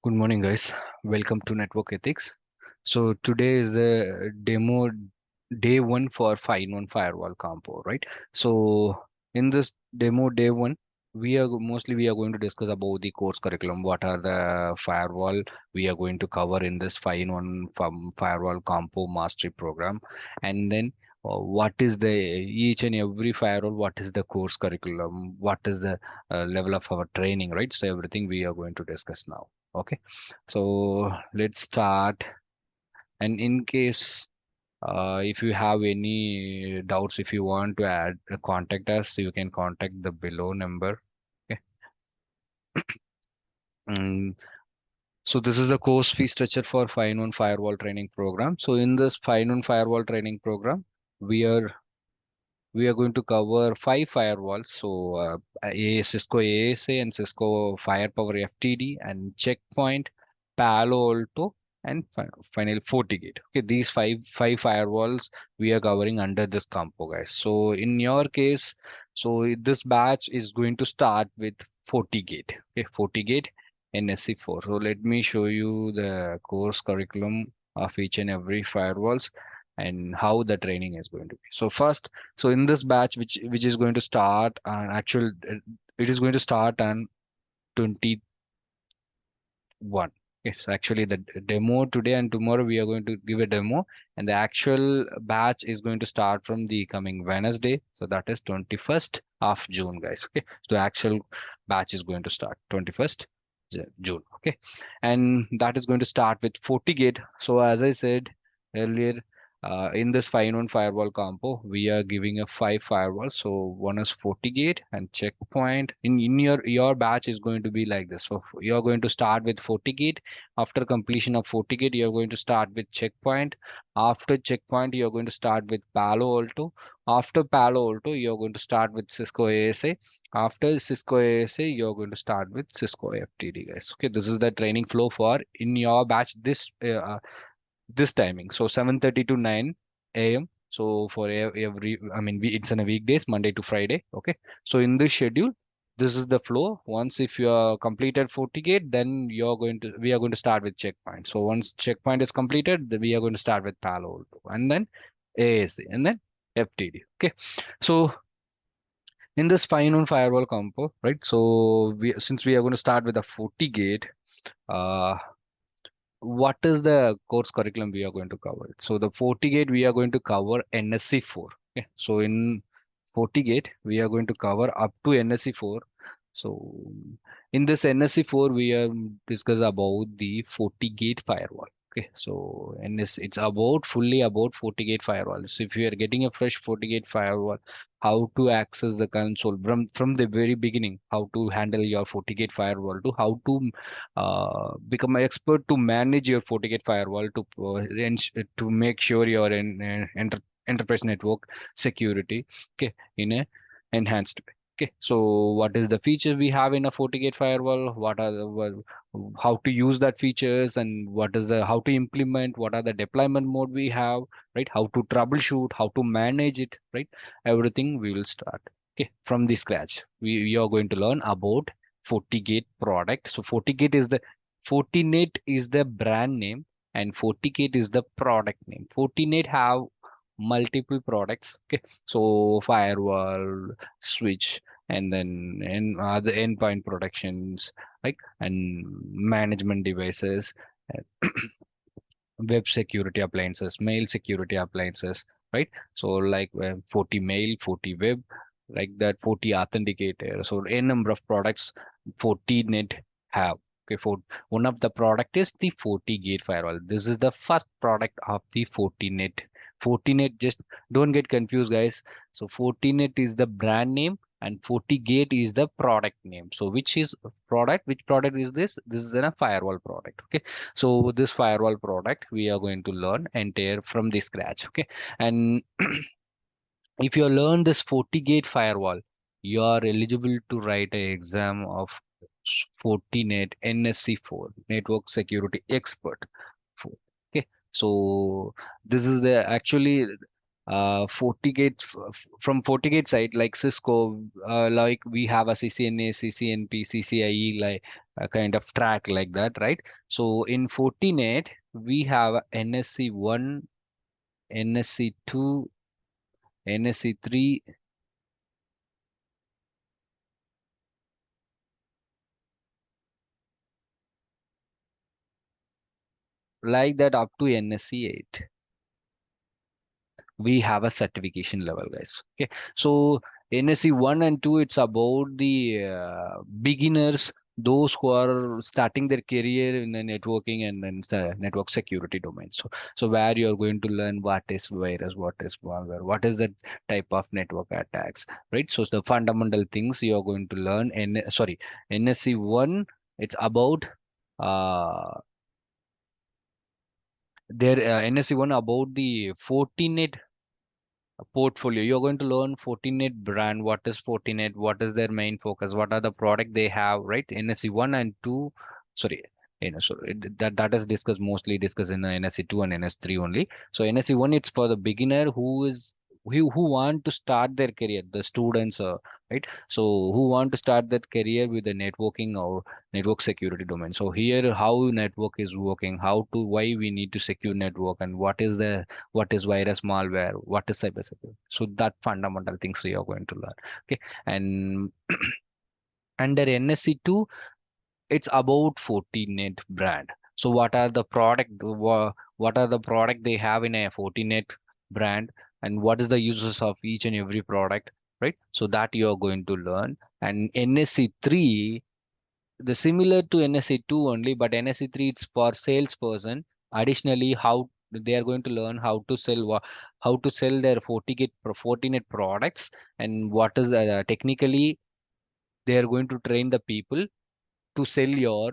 Good morning, guys. Welcome to Network Ethics. So today is the demo day one for 5-in-1 Firewall compo, right? So in this demo day one, we are going to discuss about the course curriculum. What are the firewall we are going to cover in this 5-in-1 Firewall compo mastery program, and then what is the each and every firewall? What is the course curriculum? What is the level of our training, right? So everything we are going to discuss now. Okay, so let's start. And in case if you have any doubts, if you want to add contact us, you can contact the below number. Okay. Mm, so this is the course fee structure for 5-in-1 Firewall training program. So in this 5-in-1 Firewall training program, we are we are going to cover 5 firewalls. So Cisco ASA and Cisco Firepower FTD and Checkpoint, Palo Alto, and finally FortiGate. Okay, these five firewalls we are covering under this compo, guys. So in your case, this batch is going to start with FortiGate. Okay, FortiGate NSE4. So let me show you the course curriculum of each and every firewalls and how the training is going to be. So first, so in this batch, which is going to start it is going to start on 21. Yes, actually the demo today and tomorrow we are going to give a demo, and the actual batch is going to start from the coming Wednesday. So that is 21st of June, guys. Okay, so the actual batch is going to start 21st June. Okay, and that is going to start with FortiGate. So as I said earlier, in this 5-in-1 firewall compo, we are giving a 5 firewalls. So one is FortiGate and Checkpoint. In your batch is going to be like this. So you're going to start with FortiGate. After completion of FortiGate, you're going to start with Checkpoint. After Checkpoint, you're going to start with Palo Alto. After Palo Alto, you're going to start with Cisco ASA. After Cisco ASA, you're going to start with Cisco FTD, guys. Okay, this is the training flow for in your batch. This timing, so 7:30 to 9 a.m. So for every, I mean, it's on a weekdays, Monday to Friday. Okay, so in this schedule, this is the flow. Once if you are completed FortiGate, then we are going to start with Checkpoint. So once Checkpoint is completed, then we are going to start with Palo Alto, and then ASA, and then FTD. Okay, so in this 5-in-1 firewall compo, right? So since we are going to start with the FortiGate, uh, what is the course curriculum we are going to cover? So the FortiGate we are going to cover NSE4. Okay. So in FortiGate we are going to cover up to NSE4. So in this NSE4 we are discuss about the FortiGate firewall. Okay, so it's about fully about FortiGate firewall. So if you are getting a fresh FortiGate firewall, how to access the console from the very beginning, how to handle your FortiGate firewall, to how to become an expert to manage your FortiGate firewall to make sure your enterprise network security, okay, in a enhanced way. Okay, so what is the feature we have in a FortiGate firewall? What are how to use that features, and what is the how to implement? What are the deployment mode we have? Right? How to troubleshoot? How to manage it? Right? Everything we will start. Okay, from the scratch. We are going to learn about FortiGate product. So Fortinet is the brand name and FortiGate is the product name. Fortinet have multiple products. Okay, so firewall, switch, and then the endpoint protections, like, and management devices, uh, web security appliances, mail security appliances, right? So like 40 mail, 40 web, like that, 40 authenticator. So a number of products Fortinet have. Okay, for one of the product is the FortiGate firewall. This is the first product of the Fortinet. Fortinet, just don't get confused, guys. So Fortinet is the brand name and FortiGate is the product name. So which is product? Which product is this? This is a firewall product. Okay, so this firewall product we are going to learn entire from the scratch. Okay, and if you learn this FortiGate firewall, you are eligible to write an exam of Fortinet NSE4, Network Security Expert 4. Okay, so this is the actually. FortiGate from FortiGate side, like Cisco, like we have a CCNA, CCNP, CCIE, like a kind of track like that, right? So in Fortinet, we have NSC 1, NSC 2, NSC 3, like that up to NSC 8. We have a certification level, guys. Okay, so NSE 1 and 2, it's about the beginners, those who are starting their career in the networking and then network security domain. So where you are going to learn what is virus, what is malware, what is the type of network attacks, right? So the fundamental things you are going to learn. And sorry, NSE 1, it's about uh, their NSE 1 about the Fortinet portfolio. You're going to learn Fortinet brand, what is Fortinet, what is their main focus, what are the product they have, right? NSE 1 and 2, sorry, that is discussed, mostly discussed in the NSE 2 and NS 3 only. So NSE 1, it's for the beginner who want to start their career, the students, right? So who want to start that career with the networking or network security domain. So here, how network is working, how to, why we need to secure network, and what is virus, malware, what is cybersecurity. So that fundamental things we are going to learn. Okay, and under NSC 2, it's about Fortinet brand. So what are the product they have in a Fortinet brand, and what is the uses of each and every product, right? So that you are going to learn. And NSC 3, the similar to NSE 2 only, but NSE 3, it's for salesperson. Additionally, how they are going to learn how to sell their Fortinet products, and what is technically they are going to train the people to sell your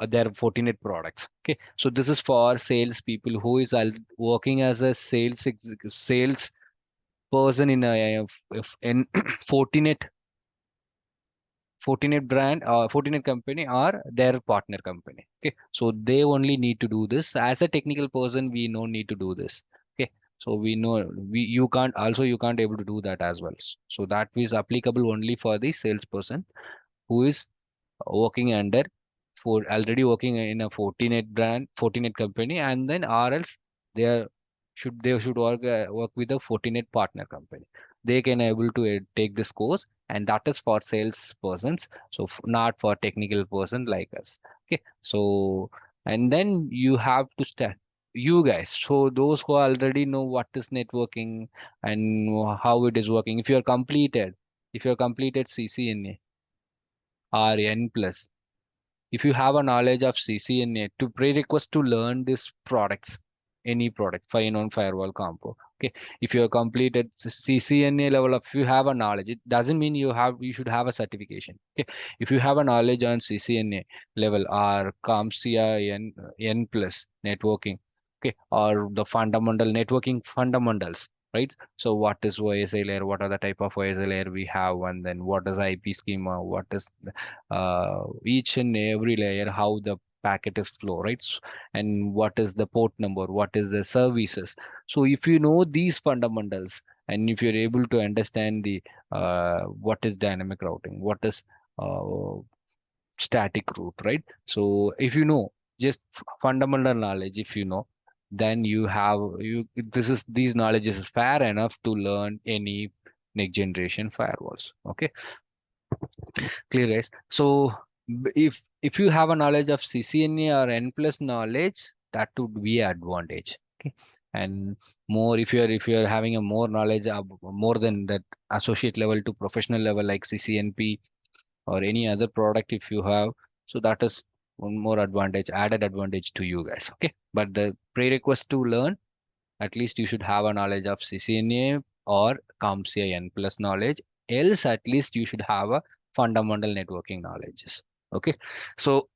their Fortinet products. Okay, so this is for sales people who is working as a sales person in a in Fortinet Fortinet brand, Fortinet company, or their partner company. Okay, so they only need to do this. As a technical person, we no need to do this. Okay, so we know you can't able to do that as well. So that is applicable only for the salesperson who is working under for already working in a Fortinet company, and then or else they are they should work with a Fortinet partner company. They can able to take this course, and that is for sales persons, so not for technical person like us. Okay, so and then you have to start, you guys, so those who already know what is networking and how it is working, if you are completed CCNA or N plus, if you have a knowledge of CCNA, to prerequisite to learn these products, any product, 5in1 firewall combo. Okay, if you have completed CCNA level of, if you have a knowledge, it doesn't mean you should have a certification. Okay, if you have a knowledge on CCNA level or CompTIA N plus networking, okay, or the fundamental networking fundamentals. Right. So what is OSI layer? What are the type of OSI layer we have? And then what is IP schema? What is each and every layer, how the packet is flow, right? And what is the port number, what is the services. So if you know these fundamentals, and if you're able to understand the what is dynamic routing, what is uh, static route, right? So if you know just fundamental knowledge, if you know, then you this is these knowledge is fair enough to learn any next generation firewalls. Okay, clear, guys. So if you have a knowledge of CCNA or N plus knowledge, that would be an advantage. Okay, and more if you're having a more knowledge of more than that associate level to professional level like CCNP or any other product if you have, so that is one more advantage, added advantage to you guys. Okay, but the prerequisite to learn, at least you should have a knowledge of CCNA or CompTIA N plus knowledge. Else, at least you should have a fundamental networking knowledges. Okay, so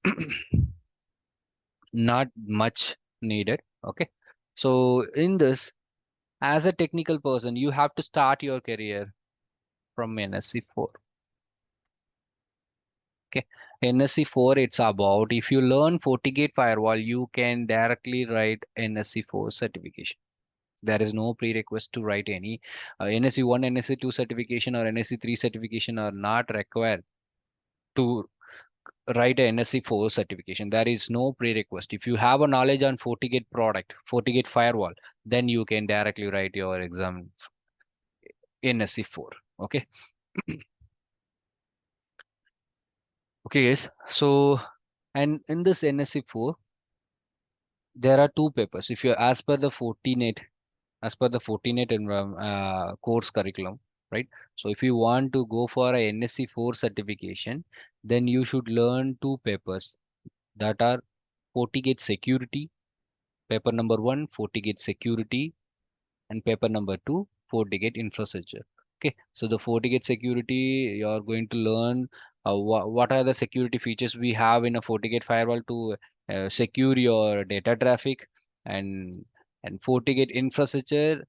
not much needed. Okay, so in this, as a technical person, you have to start your career from NSC 4. Okay, NSC 4, it's about if you learn FortiGate firewall, you can directly write NSC 4 certification. There is no prerequisite to write any NSE 1, NSE 2 certification or NSE 3 certification are not required to write a NSE 4 certification. There is no prerequisite. If you have a knowledge on FortiGate product, FortiGate firewall, then you can directly write your exam NSE 4. Okay. Okay, guys. So, and in this NSE 4, there are two papers. If you as per the Fortinet, as per the Fortinet course curriculum, right? So if you want to go for a NSE 4 certification, then you should learn two papers that are FortiGate security. Paper number one, FortiGate security, and paper number two, FortiGate infrastructure. Okay, so the FortiGate security, you're going to learn what are the security features we have in a FortiGate firewall to secure your data traffic, and FortiGate infrastructure,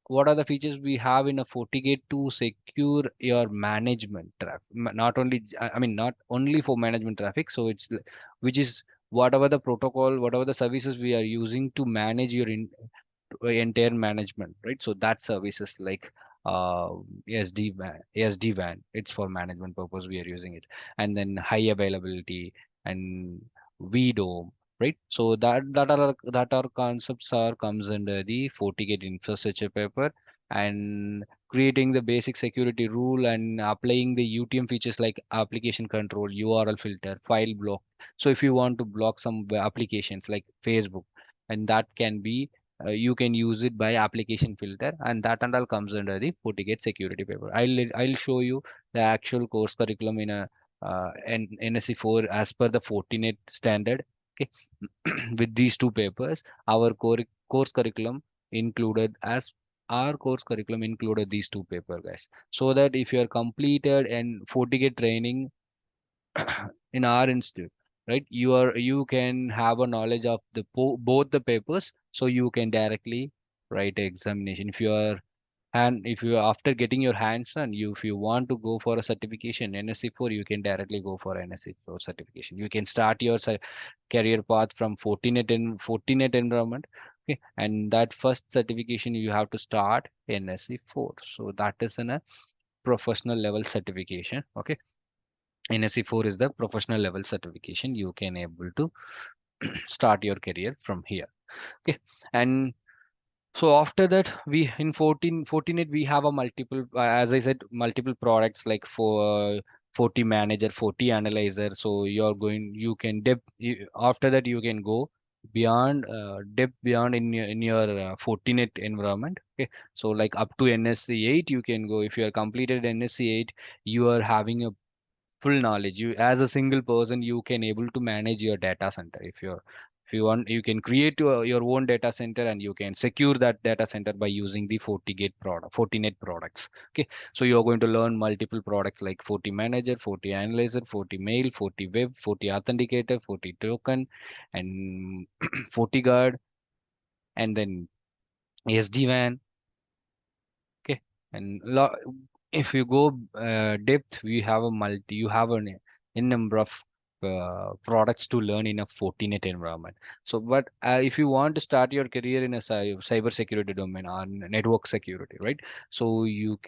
what are the features we have in a FortiGate to secure your management traffic. Not only, I mean, not only for management traffic. So which is whatever the protocol, whatever the services we are using to manage your entire management, right? So that services like uh, SD WAN, it's for management purpose we are using it, and then high availability and VDOM, right? So that are concepts are comes under the FortiGate infrastructure paper, and creating the basic security rule and applying the UTM features like application control, URL filter, file block. So if you want to block some applications like Facebook, and that can be you can use it by application filter, and that and all comes under the FortiGate security paper. I'll show you the actual course curriculum in a NSE 4 as per the Fortinet standard. Okay, with these two papers, our course curriculum included as our course curriculum included these two paper, guys. So that if you are completed and FortiGate training in our institute, right, you can have a knowledge of the both the papers, so you can directly write a examination. If you are, and if you are after getting your hands on, you if you want to go for a certification NSE 4, you can directly go for NSE 4 certification. You can start your career path from Fortinet environment. Okay, and that first certification you have to start NSE 4. So that is in a professional level certification. Okay, NSE 4 is the professional level certification. You can able to start your career from here. Okay, and so after that, we in 14 we have a multiple, as I said, multiple products like for 40 manager, 40 analyzer. So you can after that you can go beyond depth beyond in your Fortinet environment. Okay, so like up to NSE 8 you can go. If you are completed NSE 8, you are having a full knowledge. You as a single person you can able to manage your data center. If you want, you can create your own data center, and you can secure that data center by using the Fortinet products. Okay, so you're going to learn multiple products like 40 manager, 40 analyzer, 40 mail, 40 web, 40 authenticator, 40 token, and 40 guard, and then SD-WAN. Okay, and if you go depth, we have a you have in number of products to learn in a Fortinet environment. So, but if you want to start your career in a cyber security domain or network security, right? So you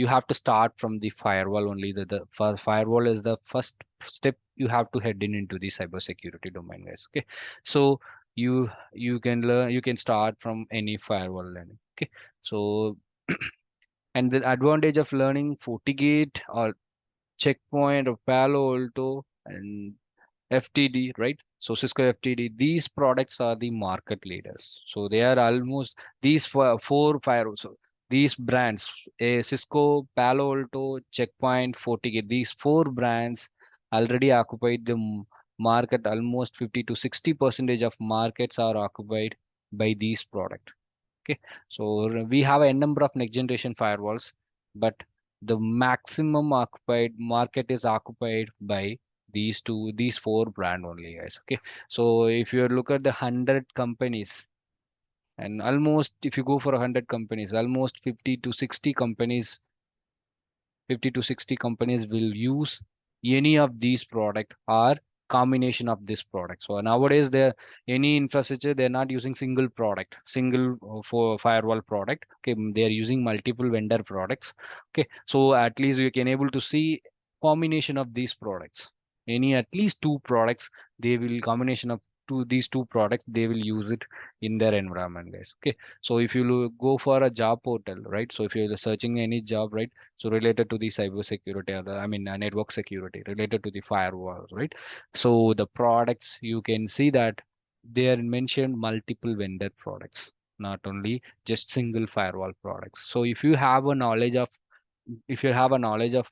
have to start from the firewall only. The firewall is the first step you have to head into the cyber security domain, guys. Okay, so you can learn, you can start from any firewall learning. Okay, so and the advantage of learning FortiGate or Checkpoint or Palo Alto and FTD, right? So Cisco FTD, these products are the market leaders. So they are almost these four firewalls. So these brands, Cisco, Palo Alto, Checkpoint, FortiGate, these four brands already occupied the market. Almost 50 to 60 percentage of markets are occupied by these products. Okay, so we have a number of next generation firewalls, but the maximum occupied market is occupied by these four brand only, guys. Okay, so if you look at the 100 companies, and almost if you go for 100 companies, almost 50 to 60 companies will use any of these product, or combination of this product. So nowadays, there any infrastructure, they're not using single product, single for firewall product. Okay, they are using multiple vendor products. Okay, so at least you can able to see combination of these products. Any at least two products, they will combination of these two products, they will use it in their environment, guys. Okay, so if you go for a job portal, right? So if you're searching any job, right? So related to the cyber security, or network security, related to the firewall, right? So the products, you can see that they are mentioned multiple vendor products, not only just single firewall products. So if you have a knowledge of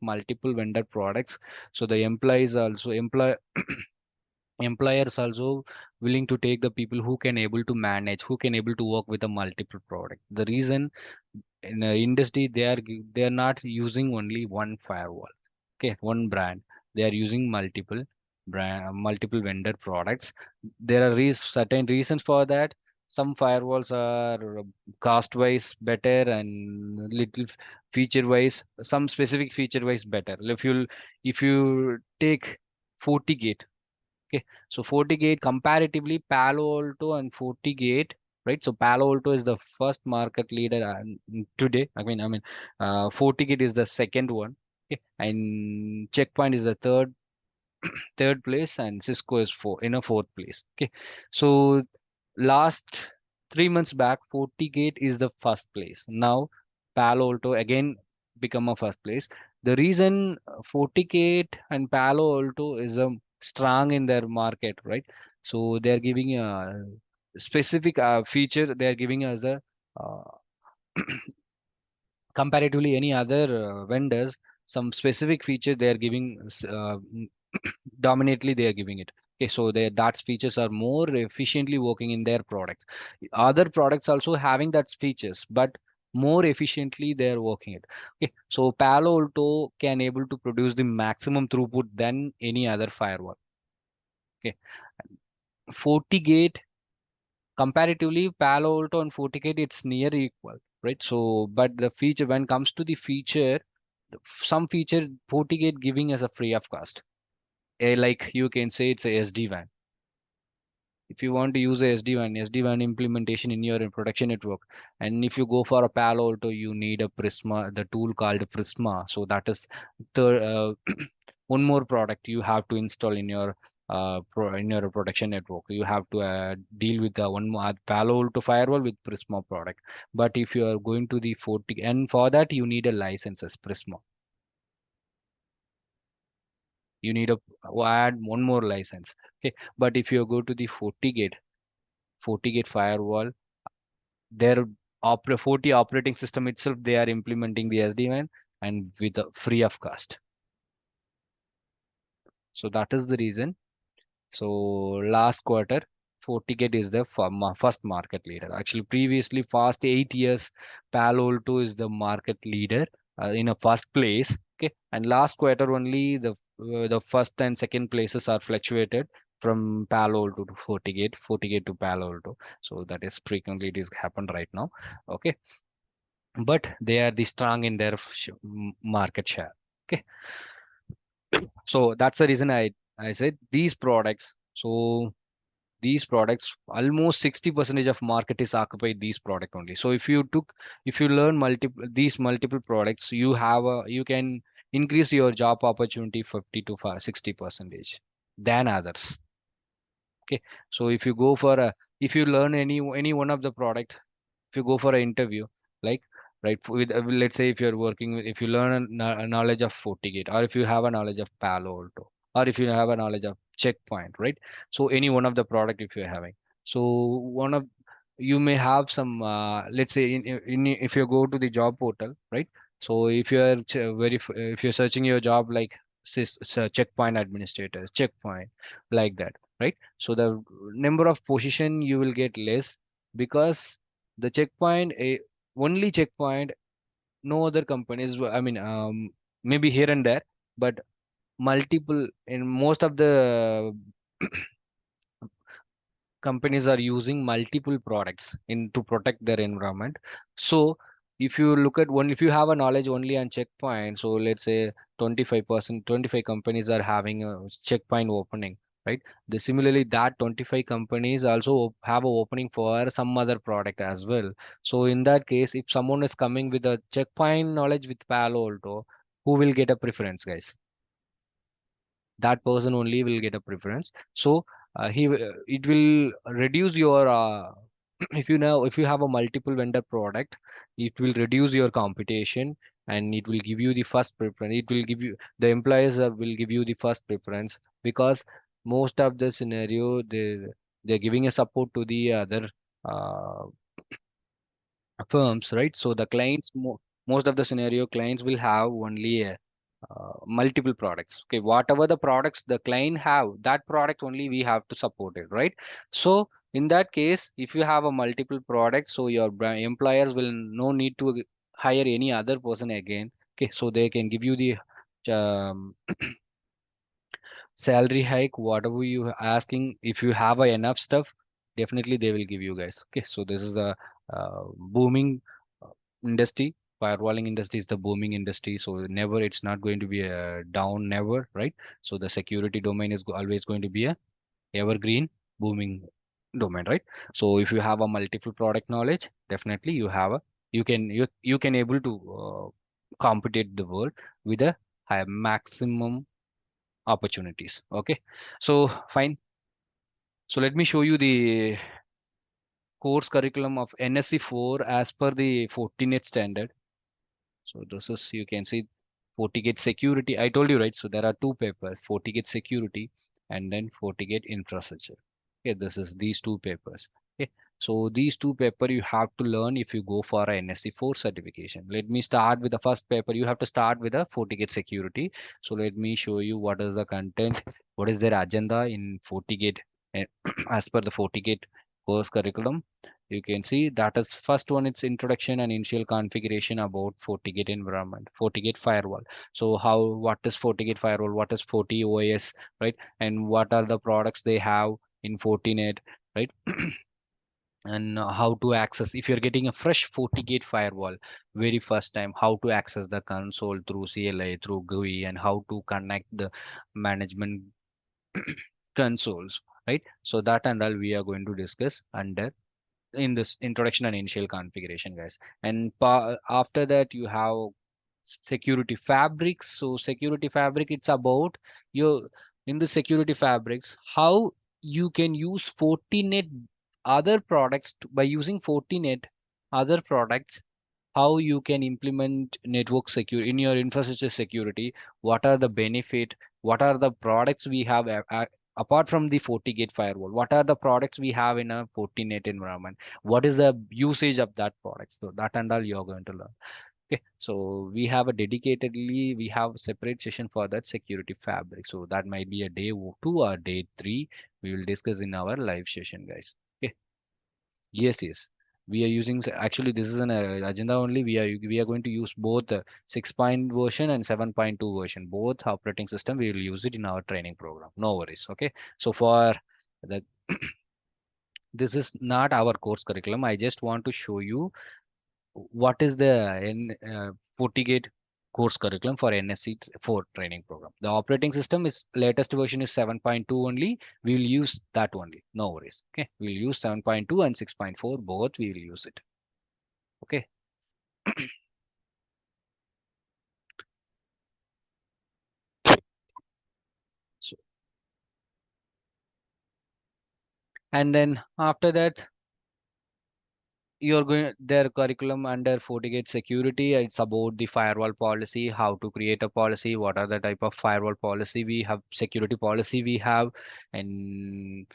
multiple vendor products, so the employers also willing to take the people who can able to manage, who can able to work with a multiple product. The reason in the industry, they are not using only one firewall, okay, one brand. They are using multiple vendor products. There are certain reasons for that. Some firewalls are cost wise better and little feature wise, some specific feature wise better. If you take FortiGate. Okay, so FortiGate comparatively, Palo Alto and FortiGate, right? So Palo Alto is the first market leader today. FortiGate is the second one. Okay, and Checkpoint is the third place, and Cisco is in a fourth place. Okay, so last 3 months back, FortiGate is the first place. Now Palo Alto again become a first place. The reason FortiGate and Palo Alto is strong in their market, right? So they're giving a specific feature. They're giving us a uh, comparatively any other vendors, some specific feature they are giving dominantly they are giving it. Okay, so that features are more efficiently working in their products. Other products also having that features, but more efficiently they are working it. Okay, so Palo Alto can able to produce the maximum throughput than any other firewall. Okay, FortiGate comparatively, Palo Alto and FortiGate, it's near equal, right? So but the feature, when it comes to the feature, some feature FortiGate giving us a free of cost. Like you can say it's a SD-WAN. If you want to use a SD-WAN implementation in your production network, and if you go for a Palo Alto, you need a Prisma, the tool called Prisma. So that is the one more product you have to install in your in your production network. You have to deal with the one more Palo Alto firewall with Prisma product. But if you are going to the 40, and for that you need a license as Prisma. You need a add one more license. Okay, but if you go to the FortiGate firewall, their 40 operating system itself, they are implementing the SD-WAN and with a free of cost. So that is the reason. So last quarter, FortiGate is the first market leader. Actually, previously, past 8 years, Palo Alto is the market leader in a first place. Okay, and last quarter only the first and second places are fluctuated from Palo Alto to FortiGate to Palo Alto. So that is frequently it is happened right now. Okay, but they are the strong in their market share. Okay, so that's the reason I said these products. So these products, almost 60% of market is occupied these product only. So if you learn multiple products, you can increase your job opportunity 50 to 60% than others. Okay, so if you learn any one of the product, if you go for an interview, like right with let's say if you're working with, if you learn a knowledge of FortiGate, or if you have a knowledge of Palo Alto, or if you have a knowledge of Checkpoint, right? So any one of the product if you're having, so one of you may have some let's say if you go to the job portal, right? So if you're if you're searching your job like Checkpoint administrators, Checkpoint, like that, right? So the number of position you will get less, because the checkpoint, only checkpoint, no other companies. Maybe here and there, but multiple in most of the companies are using multiple products in to protect their environment. So if you look at one, if you have a knowledge only on checkpoint, so let's say 25%, 25 companies are having a checkpoint opening. right? Similarly, that 25 companies also have a opening for some other product as well. So in that case, if someone is coming with a checkpoint knowledge with Palo Alto, who will get a preference, guys? That person only will get a preference. So it will reduce your if you know, if you have a multiple vendor product, it will reduce your competition, and it will give you the first preference. It will give you, the employers will give you the first preference, because most of the scenario they're giving a support to the other uh, firms, right? So the clients, most of the scenario clients will have only multiple products. Okay, whatever the products the client have, that product only we have to support it, right? So in that case, if you have a multiple product, so your employers will no need to hire any other person again. Okay, so they can give you the um, salary hike, whatever you asking. If you have enough stuff, definitely they will give you, guys. Okay, so this is the booming uh, industry. Firewalling industry is the booming industry, so never, it's not going to be a down, never, right? So the security domain is always going to be a evergreen booming domain, right? So if you have a multiple product knowledge, definitely you have a, you can able to compete the world with a high maximum opportunities. Okay, so fine. So let me show you the course curriculum of NSE 4 as per the Fortinet standard. So this is, you can see, FortiGate security. I told you, right? So there are two papers, FortiGate security and then FortiGate infrastructure. Okay, this is these two papers. Okay, so these two paper you have to learn if you go for a NSE 4 certification. Let me start with the first paper. You have to start with the FortiGate security. So let me show you what is the content, what is their agenda in FortiGate as per the FortiGate course curriculum. You can see that is first one, it's introduction and initial configuration about FortiGate environment, FortiGate firewall. So how, what is FortiGate firewall, what is FortiOS, right? And what are the products they have in Fortinet, right? And how to access, if you're getting a fresh FortiGate firewall very first time, how to access the console through CLI, through GUI, and how to connect the management consoles, right? So that and all we are going to discuss under in this introduction and initial configuration, guys. And after that you have security fabrics. So security fabric, it's about your, in the security fabrics, how you can use Fortinet other products by using Fortinet other products, how you can implement network security in your infrastructure security. What are the benefit, what are the products we have apart from the FortiGate firewall, what are the products we have in a Fortinet environment, what is the usage of that product. So that and all you're going to learn. Okay, so we have a dedicatedly, we have a separate session for that security fabric. So that might be a day 2 or day 3. We will discuss in our live session, guys. Okay. Yes, yes. We are using, actually this is an agenda only. We are going to use both 6 point version and 7.2 version. Both operating system we will use it in our training program. No worries. Okay. So for the this is not our course curriculum. I just want to show you what is the FortiGate course curriculum for NSC 4 training program. The operating system is latest version is 7.2 only. We will use that only. No worries. Okay. We'll use 7.2 and 6.4. Both we will use it. Okay. So, and then after that, you're going their curriculum under FortiGate security. It's about the firewall policy, how to create a policy, what are the type of firewall policy we have, security policy we have, and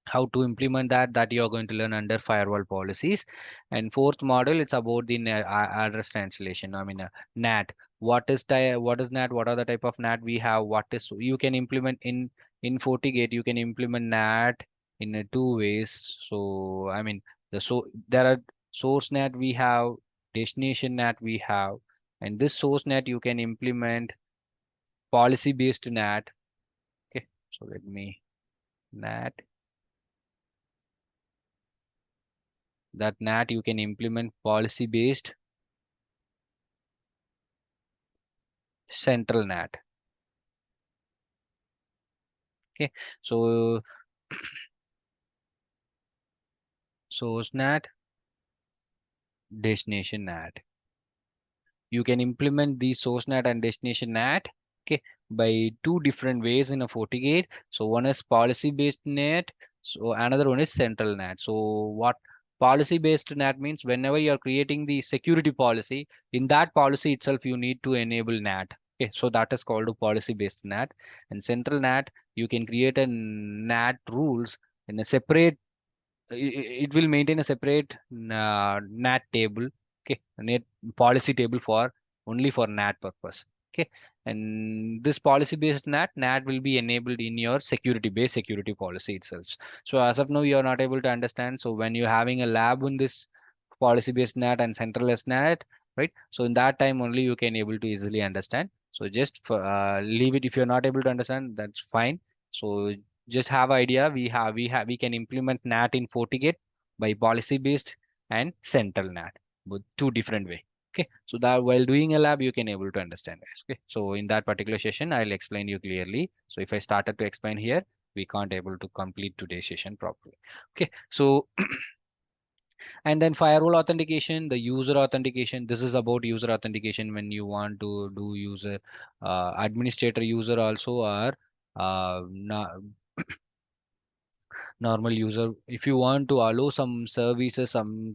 how to implement that you're going to learn under firewall policies. And fourth module, it's about the address translation, I mean NAT. What is NAT, what are the type of NAT we have, what is, you can implement in FortiGate, you can implement NAT in two ways. So I mean, there are source NAT we have, destination NAT we have, and this source NAT you can implement policy based NAT. Okay, so let me NAT, that NAT you can implement policy based central NAT. Okay, so source NAT, destination NAT. You can implement the source NAT and destination NAT, okay, by two different ways in a FortiGate. So one is policy based NAT, so another one is central NAT. So what policy based NAT means, whenever you are creating the security policy, in that policy itself you need to enable NAT. Okay, so that is called a policy based NAT. And central NAT, you can create a NAT rules in a separate, it will maintain a separate NAT table, okay, NAT policy table for only for NAT purpose. Okay, and this policy based NAT will be enabled in your security based security policy itself. So as of now, you are not able to understand. So when you're having a lab on this policy based NAT and centralized NAT, right? So in that time only you can able to easily understand. So just for, leave it if you're not able to understand, that's fine. So just have idea, we can implement NAT in FortiGate by policy based and central NAT, both two different way. Okay, so that while doing a lab you can able to understand, guys. Okay, so in that particular session I'll explain you clearly. So if I started to explain here, we can't able to complete today's session properly. Okay, so and then firewall authentication, the user authentication, this is about user authentication when you want to do user administrator user also, or normal user. If you want to allow some services, some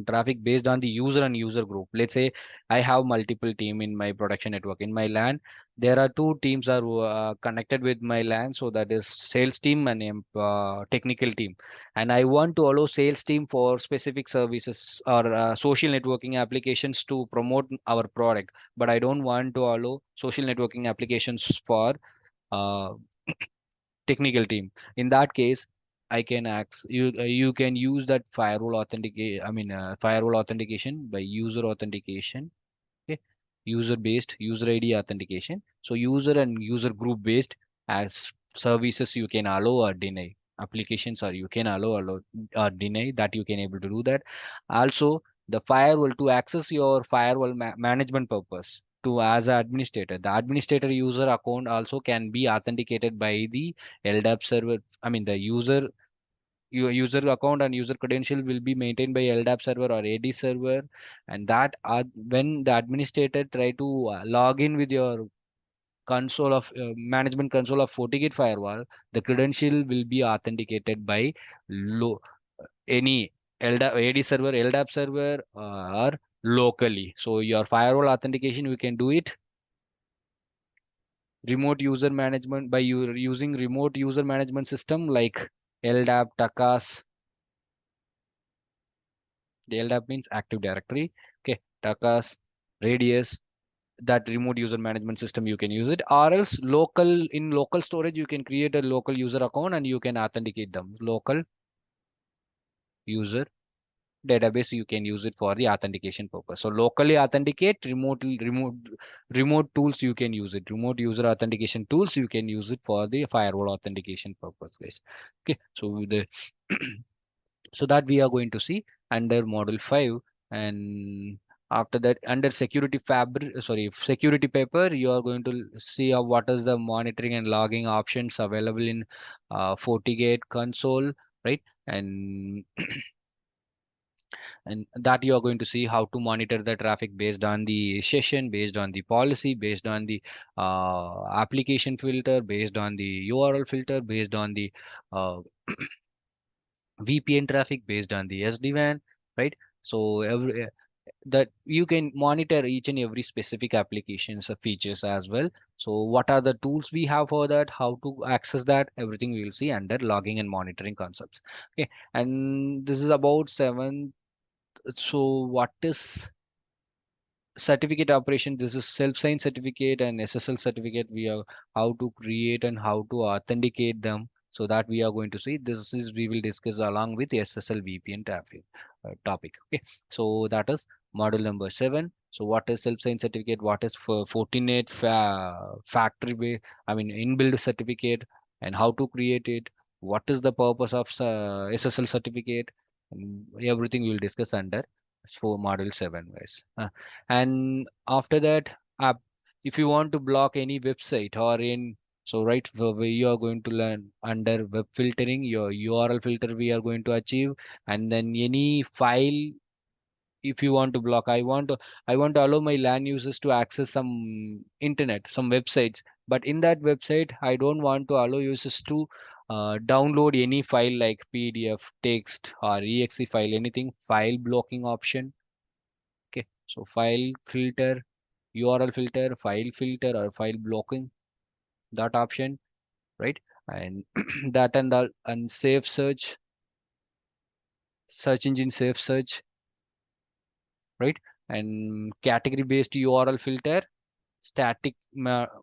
traffic based on the user and user group, let's say I have multiple team in my production network. In my LAN there are two teams are connected with my LAN, so that is sales team and technical team, and I want to allow sales team for specific services or social networking applications to promote our product, but I don't want to allow social networking applications for uh, technical team. In that case, I can ask you, you can use that firewall authenticate, firewall authentication by user authentication. Okay, user based user ID authentication. So user and user group based as services you can allow or deny applications, or you can allow or deny that, you can able to do that. Also the firewall, to access your firewall management purpose, to as an administrator, the administrator user account also can be authenticated by the LDAP server. I mean the user, your user account and user credential will be maintained by LDAP server or AD server, and that are when the administrator try to log in with your console of management console of FortiGate firewall, the credential will be authenticated by any LDAP, AD server, LDAP server, or locally. So your firewall authentication, you can do it remote user management by using remote user management system like LDAP, TACAS. The LDAP means Active Directory. Okay, TACAS, Radius, that remote user management system you can use it, or else local, in local storage you can create a local user account and you can authenticate them. Local user database, you can use it for the authentication purpose. So locally authenticate, remote tools you can use it, remote user authentication tools you can use it for the firewall authentication purpose, guys. Okay, so the so that we are going to see under model 5. And after that, under security fabric, sorry, security paper, you are going to see what is the monitoring and logging options available in FortiGate console, right? And that you are going to see how to monitor the traffic based on the session, based on the policy, based on the application filter, based on the URL filter, based on the uh, VPN traffic, based on the SD-WAN, right? So that you can monitor each and every specific applications features as well. So what are the tools we have for that, how to access that, everything we will see under logging and monitoring concepts. Okay, and this is about 7. So what is certificate operation? This is self-signed certificate and SSL certificate. We are how to create and how to authenticate them. So that we are going to see. This is we will discuss along with SSL VPN traffic topic. Okay, so that is model number 7. So what is self-signed certificate? What is for Fortinet factory inbuilt certificate, and how to create it? What is the purpose of SSL certificate? And everything we will discuss under for model 7, guys. And after that, if you want to block any website or in So right, you are going to learn under web filtering, your URL filter we are going to achieve, and then any file, if you want to block, I want to allow my LAN users to access some internet, some websites, but in that website I don't want to allow users to download any file like PDF, text, or exe file, anything. File blocking option. Okay, so file filter, URL filter, file filter, or file blocking, that option, right? And that and all, and safe search, search engine safe search, right? And category based URL filter, static manual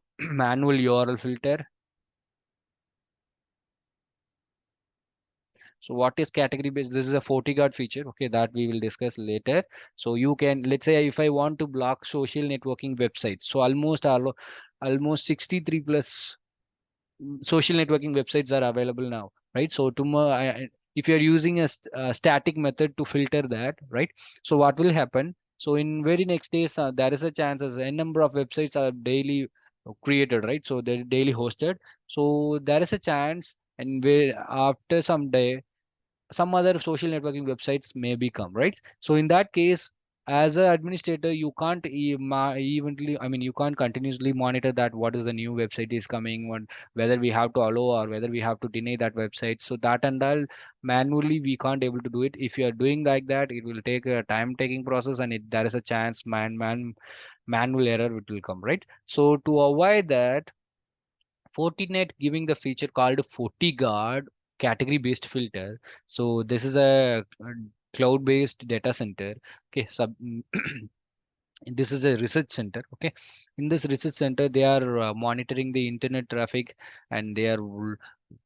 URL filter. So what is category based? This is a 40 guard feature, okay, that we will discuss later. So you can, let's say if I want to block social networking websites, so almost 63 plus social networking websites are available now, right? So tomorrow, if you're using a static method to filter that, right? So what will happen? So in very next days, there is a chance as a number of websites are daily created, right? So they're daily hosted. So there is a chance, and after some day, some other social networking websites may become, right? So in that case, as an administrator, you can't evenly, I mean, you can't continuously monitor that what is the new website is coming, whether we have to allow or whether we have to deny that website. So that and all, manually we can't able to do it. If you are doing like that, it will take a time taking process, and there is a chance manual error it will come, right? So to avoid that, Fortinet giving the feature called FortiGuard category based filter. So this is a cloud based data center. Okay, this is a research center. Okay, in this research center they are monitoring the internet traffic, and they are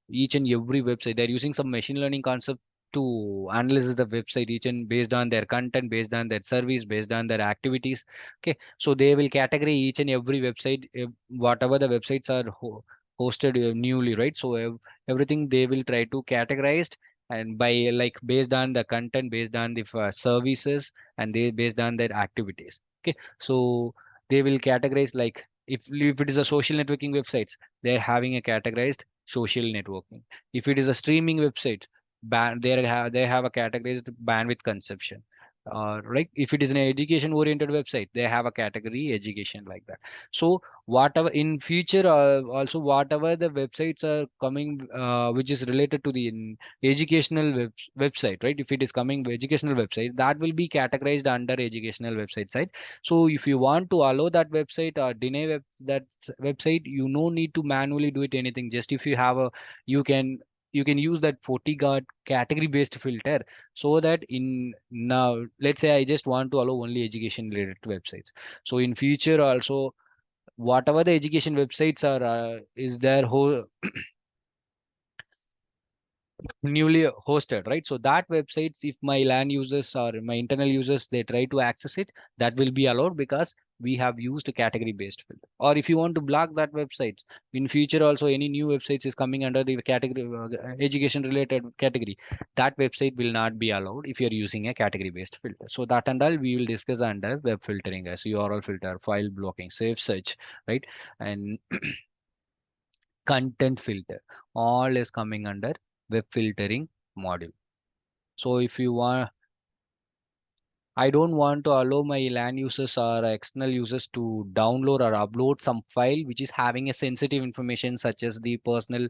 each and every website they're using some machine learning concept to analyze the website, each and based on their content, based on their service, based on their activities. Okay, so they will categorize each and every website, whatever the websites are hosted newly, right? So everything they will try to categorize, and by like based on the content, based on the services, and they based on their activities. Okay, so they will categorize, like if it is a social networking websites, they're having a categorized social networking. If it is a streaming website, they have a categorized bandwidth consumption. Right, if it is an education oriented website, they have a category education, like that. So whatever in future, also whatever the websites are coming, which is related to the educational website, right? If it is coming educational website, that will be categorized under educational website site. So if you want to allow that website or deny that website, you no need to manually do it anything. Just if you have a, you can you can use that FortiGuard category based filter, so that in now, let's say I just want to allow only education related websites. So in future also, whatever the education websites are, is there newly hosted, right? So that websites, if my LAN users or my internal users they try to access it, that will be allowed because we have used a category based filter. Or if you want to block that websites in future also, any new websites is coming under the category education related category, that website will not be allowed if you're using a category based filter. So that and all we will discuss under web filtering as URL filter, file blocking, safe search, right? And content filter, all is coming under web filtering module. So if you want, I don't want to allow my LAN users or external users to download or upload some file which is having a sensitive information, such as the personal,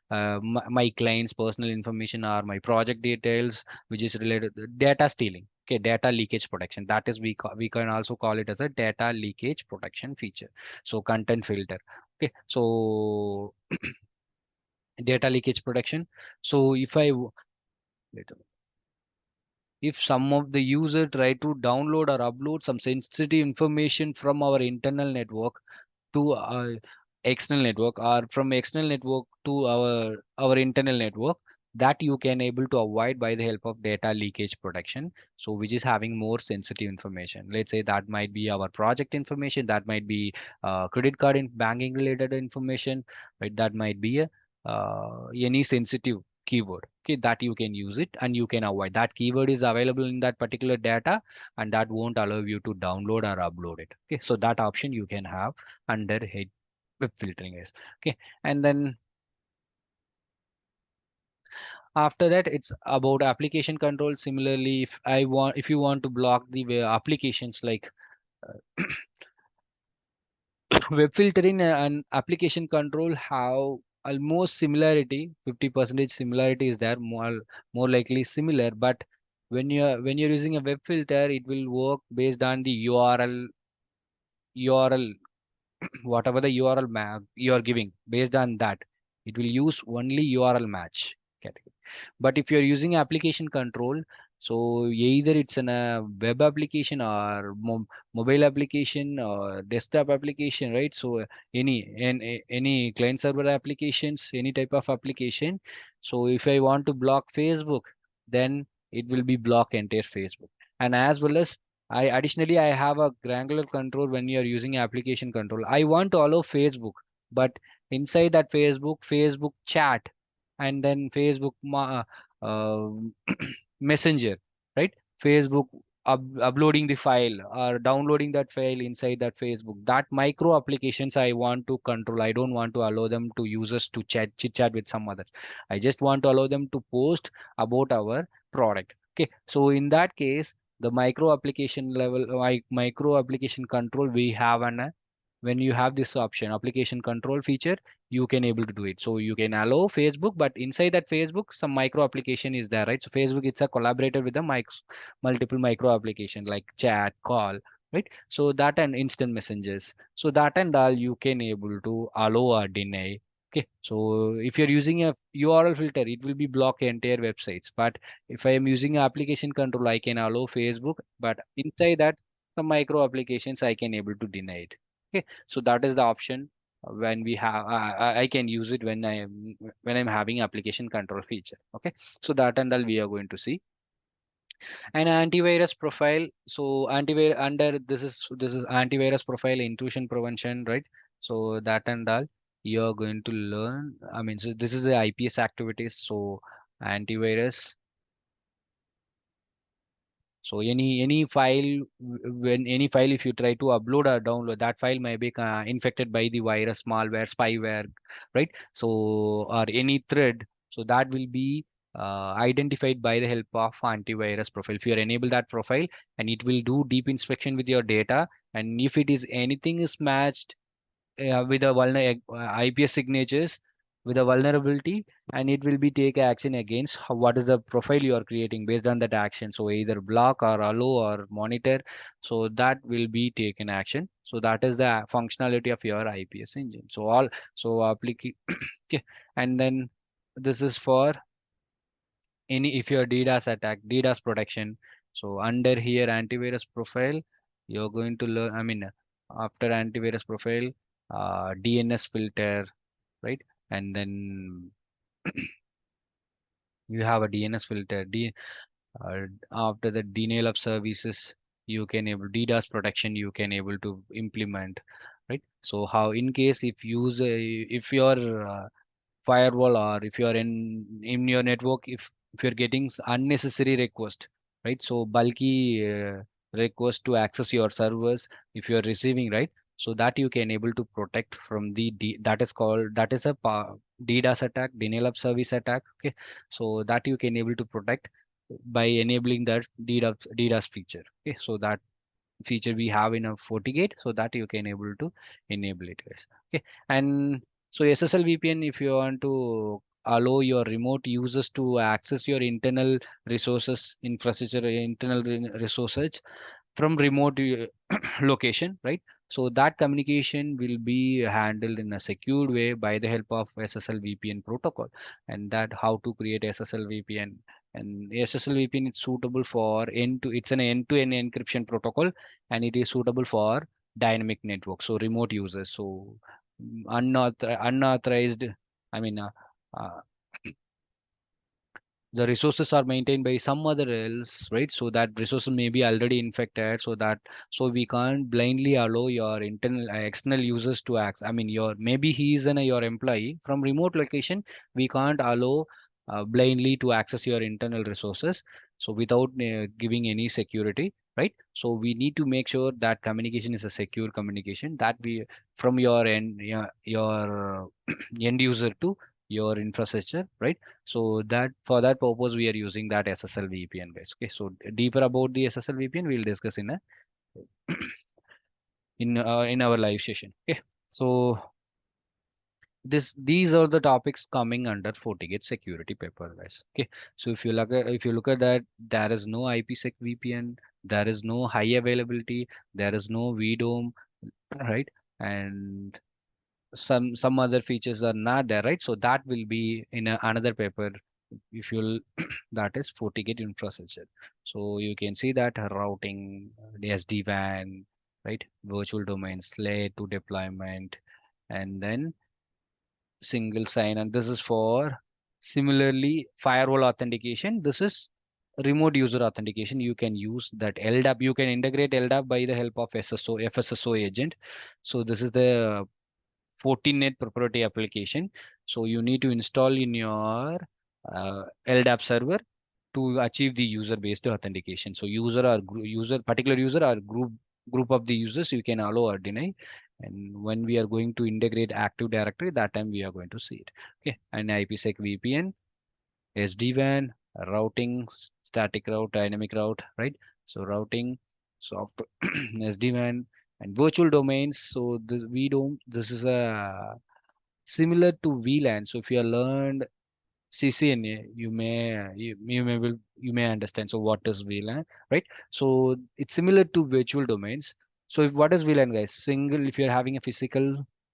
my client's personal information or my project details, which is related to data stealing. Okay, data leakage protection. That is we can also call it as a data leakage protection feature. So content filter. Okay, so data leakage protection. So wait if some of the user try to download or upload some sensitive information from our internal network to external network, or from external network to our internal network, that you can able to avoid by the help of data leakage protection. So which is having more sensitive information, let's say that might be our project information, that might be credit card and banking related information, right? That might be any sensitive keyword, okay, that you can use it and you can avoid that keyword is available in that particular data, and that won't allow you to download or upload it. Okay, so that option you can have under web filtering is. Okay, and then after that it's about application control. Similarly, if you want to block the applications like web filtering and application control have almost similarity, 50% similarity is there, more likely similar. But when you're using a web filter, it will work based on the URL whatever the URL you are giving. Based on that, it will use only URL match category. But if you're using application control, so either it's in a web application or mobile application or desktop application, right? So any client server applications, any type of application. So if I want to block Facebook, then it will be block entire Facebook. And as well as I have a granular control when you are using application control. I want to allow Facebook, but inside that Facebook chat, and then Facebook uh, Messenger, right? Facebook uploading the file or downloading that file inside that Facebook. That micro applications I want to control. I don't want to allow them to users to chit chat with some other. I just want to allow them to post about our product. Okay, so in that case, the micro application level, micro application control we have an when you have this option application control feature, you can able to do it. So you can allow Facebook, but inside that Facebook some micro application is there, right? So Facebook, it's a collaborator with the multiple micro application like chat, call, right? So that and instant messages, so that and all you can able to allow or deny. Okay, so if you're using a URL filter, it will be block entire websites. But if I am using application control, I can allow Facebook, but inside that some micro applications I can able to deny it. Okay, so that is the option when we have I can use it when I'm having application control feature. Okay, so that and all we are going to see. An antivirus profile. So antivirus under this is antivirus profile intrusion prevention, right? So that and all you're going to learn. I mean, so this is the IPS activities. So antivirus. So any file, when any file, if you try to upload or download, that file may be infected by the virus, malware, spyware, right? So or any thread, so that will be identified by the help of antivirus profile. If you enable that profile, and it will do deep inspection with your data, and if it is anything is matched with a IPS signatures with a vulnerability, and it will be take action against what is the profile you are creating based on that action. So either block or allow or monitor. So that will be taken action. So that is the functionality of your IPS engine. So all so application okay, and then this is for any if your DDoS attack, DDoS protection. So under here antivirus profile, you're going to learn. I mean, after antivirus profile, DNS filter, right? And then you have a DNS filter. After the denial of services, you can able DDoS protection. You can able to implement, right? So how in case if your firewall, or if you are in your network, if you're getting unnecessary request, right? So bulky request to access your servers, if you're receiving, right? So that you can able to protect from that is called, that is a DDoS attack, denial of service attack. Okay, so that you can able to protect by enabling that DDoS feature. Okay, so that feature we have in a FortiGate, so that you can able to enable it, guys. Okay, and so SSL VPN, if you want to allow your remote users to access your internal resources, infrastructure, resources from remote location, right? So that communication will be handled in a secured way by the help of SSL VPN protocol. And that how to create SSL VPN. And SSL VPN is suitable for it's an end-to-end encryption protocol, and it is suitable for dynamic network, so remote users. So unauthorized, I mean, uh, the resources are maintained by some other else, right? So that resources may be already infected, so we can't blindly allow your internal external users to access. I mean, your maybe he is your employee from remote location. We can't allow blindly to access your internal resources, so without giving any security. right? So we need to make sure that communication is a secure communication, that we from your end, your end user to your infrastructure, right? So that for that purpose we are using that SSL VPN, guys. Okay, so deeper about the SSL VPN we'll discuss in a in our live session. Okay, so these are the topics coming under FortiGate security paper, guys. Okay, so if you look at that, there is no IPsec VPN, there is no high availability, there is no VDOM, right? And some other features are not there, right? So that will be in another paper if you'll that is FortiGate infrastructure. So you can see that routing, the SD-WAN, right? Virtual domains, layer 2 deployment, and then single sign, and this is for similarly firewall authentication. This is remote user authentication. You can use that LDAP. You can integrate LDAP by the help of FSSO agent. So this is the Fortinet proprietary application. So you need to install in your LDAP server to achieve the user based authentication. So particular user or group of the users you can allow or deny. And when we are going to integrate Active Directory, that time we are going to see it. Okay, and IPsec VPN, SD-WAN, routing, static route, dynamic route, right? So routing, soft SD-WAN, and virtual domains. So this is a similar to VLAN. So if you have learned CCNA, you may understand. So what is VLAN, right? So it's similar to virtual domains. So what is VLAN, guys? If you're having a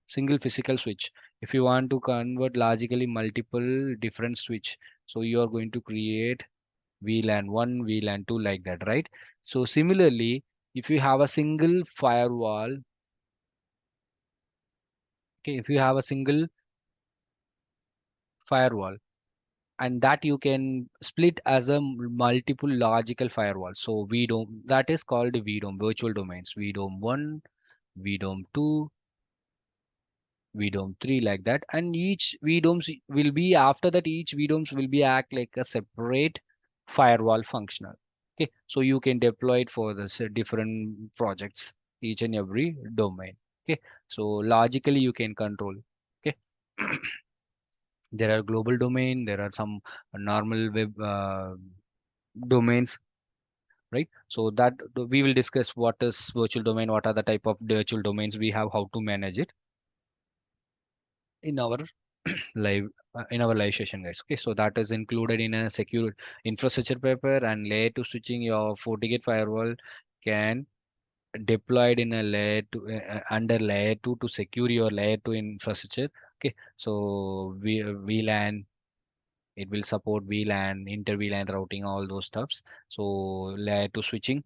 single physical switch, if you want to convert logically multiple different switch, so you are going to create VLAN 1, VLAN 2 like that, right? So similarly, if you have a single firewall, okay, if you have a single firewall, and that you can split as a multiple logical firewall. So VDOM, that is called VDOM, virtual domains. VDOM 1, VDOM 2, VDOM 3 like that. And each VDOMs will be after that, each VDOMs will be act like a separate firewall functional. Okay, so you can deploy it for the different projects, each and every domain. Okay, so logically you can control. Okay. There are global domain, there are some normal web domains, right? So that we will discuss what is virtual domain, what are the type of virtual domains we have, how to manage it in our live in our live session, guys. Okay, so that is included in a secure infrastructure paper, and layer 2 switching your FortiGate firewall can deployed in a layer 2 under layer 2 to secure your layer 2 infrastructure. Okay, so VLAN, it will support VLAN, inter VLAN routing, all those stuffs. So layer 2 switching.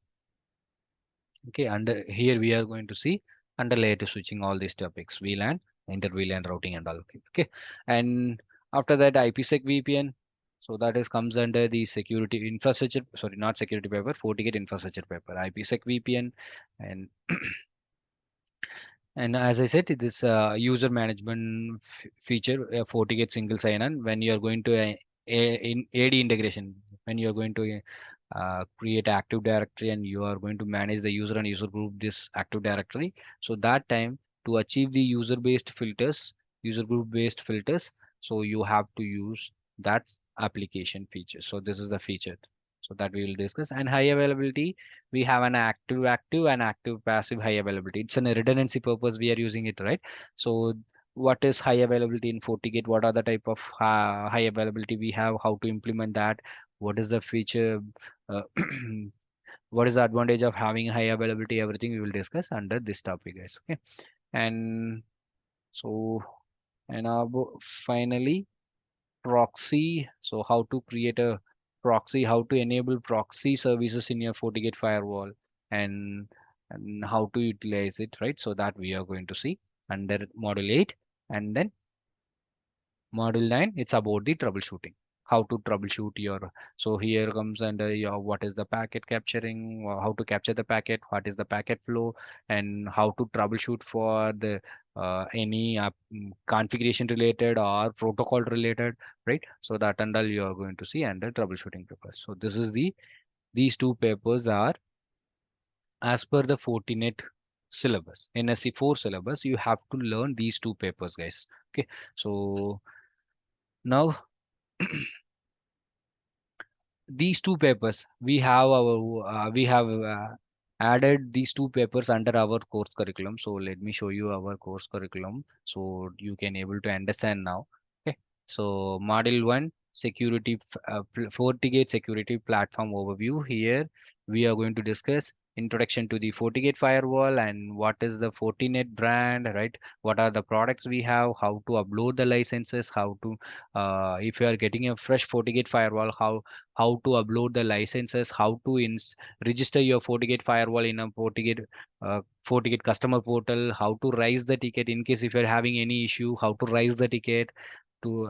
Okay, under here we are going to see under layer 2 switching all these topics, VLAN, inter VLAN routing and all. Okay, okay. And after that IPsec VPN. So that is comes under the security infrastructure, sorry, not security paper, FortiGate infrastructure paper, IPsec VPN. And as I said, this user management feature, FortiGate single sign-on, when you are going to in AD integration, when you are going to create Active Directory and you are going to manage the user and user group this Active Directory. So that time to achieve the user-based filters, user group-based filters, so you have to use that application feature. So this is the feature. So that we will discuss. And high availability, we have an active and active passive high availability. It's a redundancy purpose we are using it, right? So what is high availability in FortiGate? What are the type of high availability we have? How to implement that? What is the feature? Uh, what is the advantage of having high availability? Everything we will discuss under this topic, guys. Okay, and so finally proxy. So how to create a proxy, how to enable proxy services in your FortiGate firewall, and how to utilize it, right? So that we are going to see under module 8. And then module 9, it's about the troubleshooting. How to troubleshoot your, so here comes under your what is the packet capturing, or how to capture the packet, what is the packet flow, and how to troubleshoot for the any configuration related or protocol related, right? So that and all you are going to see under troubleshooting papers. So this is these two papers are as per the Fortinet syllabus, NSE 4 syllabus, you have to learn these two papers, guys. Okay, so now these two papers we have added these two papers under our course curriculum. So let me show you our course curriculum so you can able to understand now. Okay, so module 1, security FortiGate security platform overview. Here we are going to discuss introduction to the FortiGate firewall and what is the Fortinet brand, right? What are the products we have, how to upload the licenses, how to if you are getting a fresh FortiGate firewall, how to upload the licenses, how to register your FortiGate firewall in a FortiGate customer portal, how to raise the ticket in case if you're having any issue, how to raise the ticket to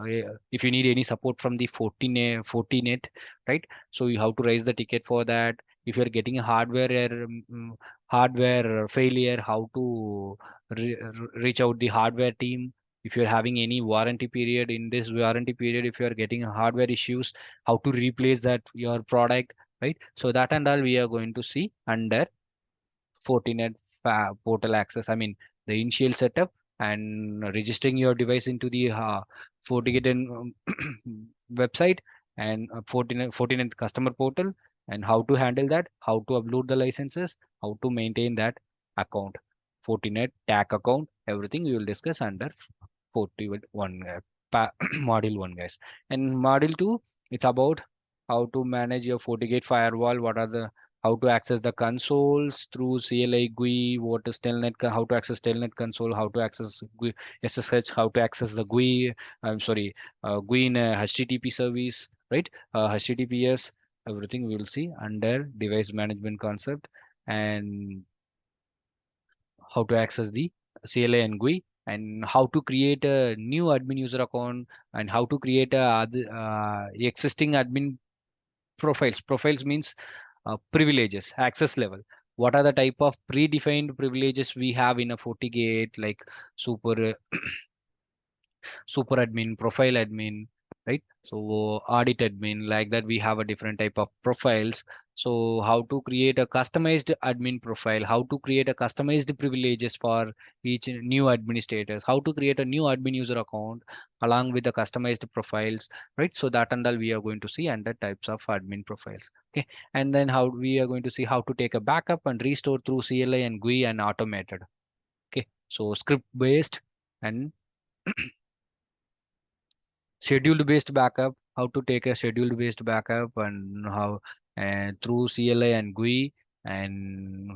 if you need any support from the Fortinet, right? So you have to raise the ticket for that. If you're getting a hardware hardware failure, how to reach out the hardware team. If you're having any warranty period, in this warranty period, if you're getting hardware issues, how to replace that your product, right? So that and all we are going to see under Fortinet portal access. I mean, the initial setup and registering your device into the Fortinet website and Fortinet customer portal, and how to handle that, how to upload the licenses, how to maintain that account, Fortinet tag account, everything we will discuss under 41 module 1, guys. And module 2, it's about how to manage your FortiGate firewall, what are the how to access the consoles through CLI GUI, what is telnet, how to access telnet console, how to access GUI, SSH, how to access the GUI, I'm sorry, GUI in a HTTP service, right? HTTPS, everything we will see under device management concept, and how to access the CLI and GUI, and how to create a new admin user account, and how to create a existing admin profiles. Profiles means privileges, access level. What are the type of predefined privileges we have in a FortiGate, like super super admin, profile admin, right? So audit admin, like that we have a different type of profiles. So how to create a customized admin profile, how to create a customized privileges for each new administrators, how to create a new admin user account along with the customized profiles, right? So that and all we are going to see under types of admin profiles. Okay, and then how we are going to see how to take a backup and restore through CLI and GUI and automated. Okay, so script based and scheduled based backup, how to take a scheduled based backup, and how through CLI and GUI, and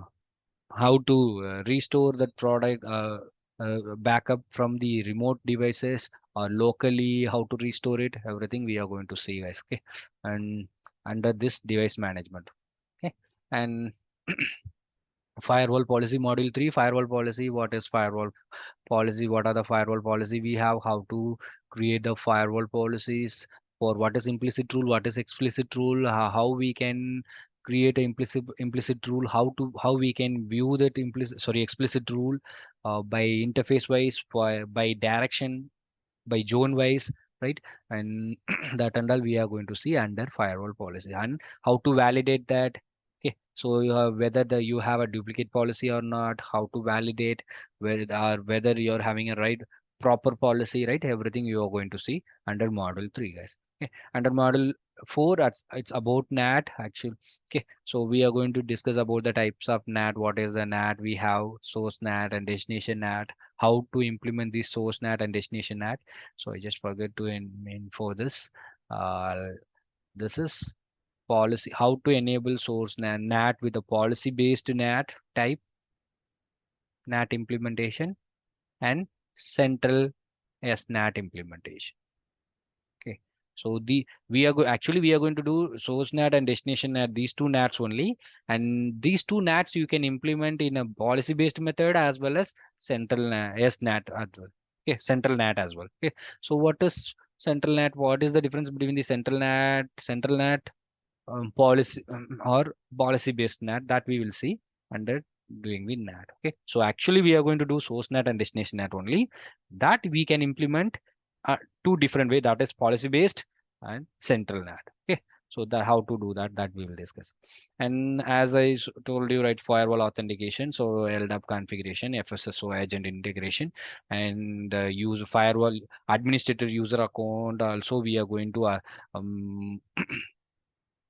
how to restore that product backup from the remote devices or locally, how to restore it, everything we are going to see, guys. Okay, and under this device management. Okay, and firewall policy module 3, firewall policy. What is firewall policy? What are the firewall policy we have? How to create the firewall policies for what is implicit rule, what is explicit rule, how we can create an implicit rule, how we can view that explicit rule by interface wise, by direction, by zone wise, right? And that and all we are going to see under firewall policy, and how to validate that. Okay, so you have whether you have a duplicate policy or not, how to validate whether you're having a right proper policy, right? Everything you are going to see under module 3, guys. Okay, under module 4, it's about NAT actually. Okay, so we are going to discuss about the types of NAT. What is the NAT? We have source NAT and destination NAT, how to implement the source NAT and destination NAT. So I just forget to in for this. This is policy, how to enable source NAT with a policy based NAT type, NAT implementation, and central SNAT implementation. Okay. So actually we are going to do source NAT and destination NAT, these two NATs only, and these two NATs you can implement in a policy based method as well as central SNAT as well. Okay, central NAT as well. Okay. So what is central NAT? What is the difference between the central NAT policy or policy based NAT, that we will see under doing the NAT. Okay, so actually we are going to do source NAT and destination NAT only, that we can implement two different way, that is policy based and central NAT. Okay, So that how to do that, that we will discuss. And as I told you, right, firewall authentication, so LDAP configuration, FSSO agent integration, and use firewall administrator user account. Also, we are going to um,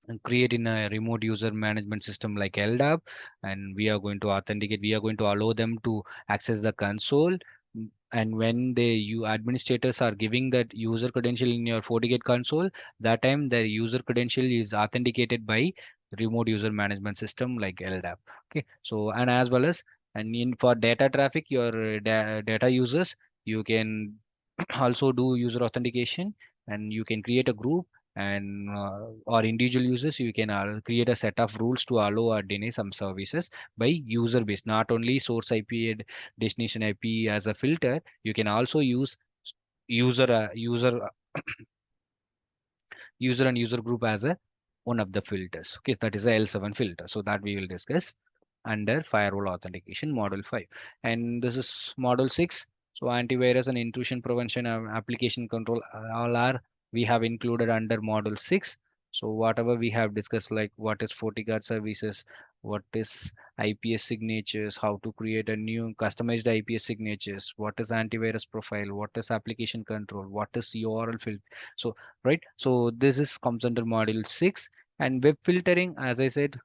and create in a remote user management system like LDAP, and we are going to authenticate. We are going to allow them to access the console. And when you administrators are giving that user credential in your FortiGate console, that time the user credential is authenticated by remote user management system like LDAP. Okay, so and as well as and in for data traffic, your data users, you can also do user authentication, and you can create a group, and or individual users, you can create a set of rules to allow or deny some services by user base, not only source IP and destination IP as a filter. You can also use user and user group as a one of the filters. Okay, that is a L7 filter. So that we will discuss under firewall authentication model 5. And this is model 6. So antivirus and intrusion prevention and application control all are we have included under model 6. So whatever we have discussed, like what is FortiGuard services, what is IPS signatures, how to create a new customized IPS signatures, what is antivirus profile, what is application control, what is URL filter. So right, so this is comes under module 6. And web filtering, as I said,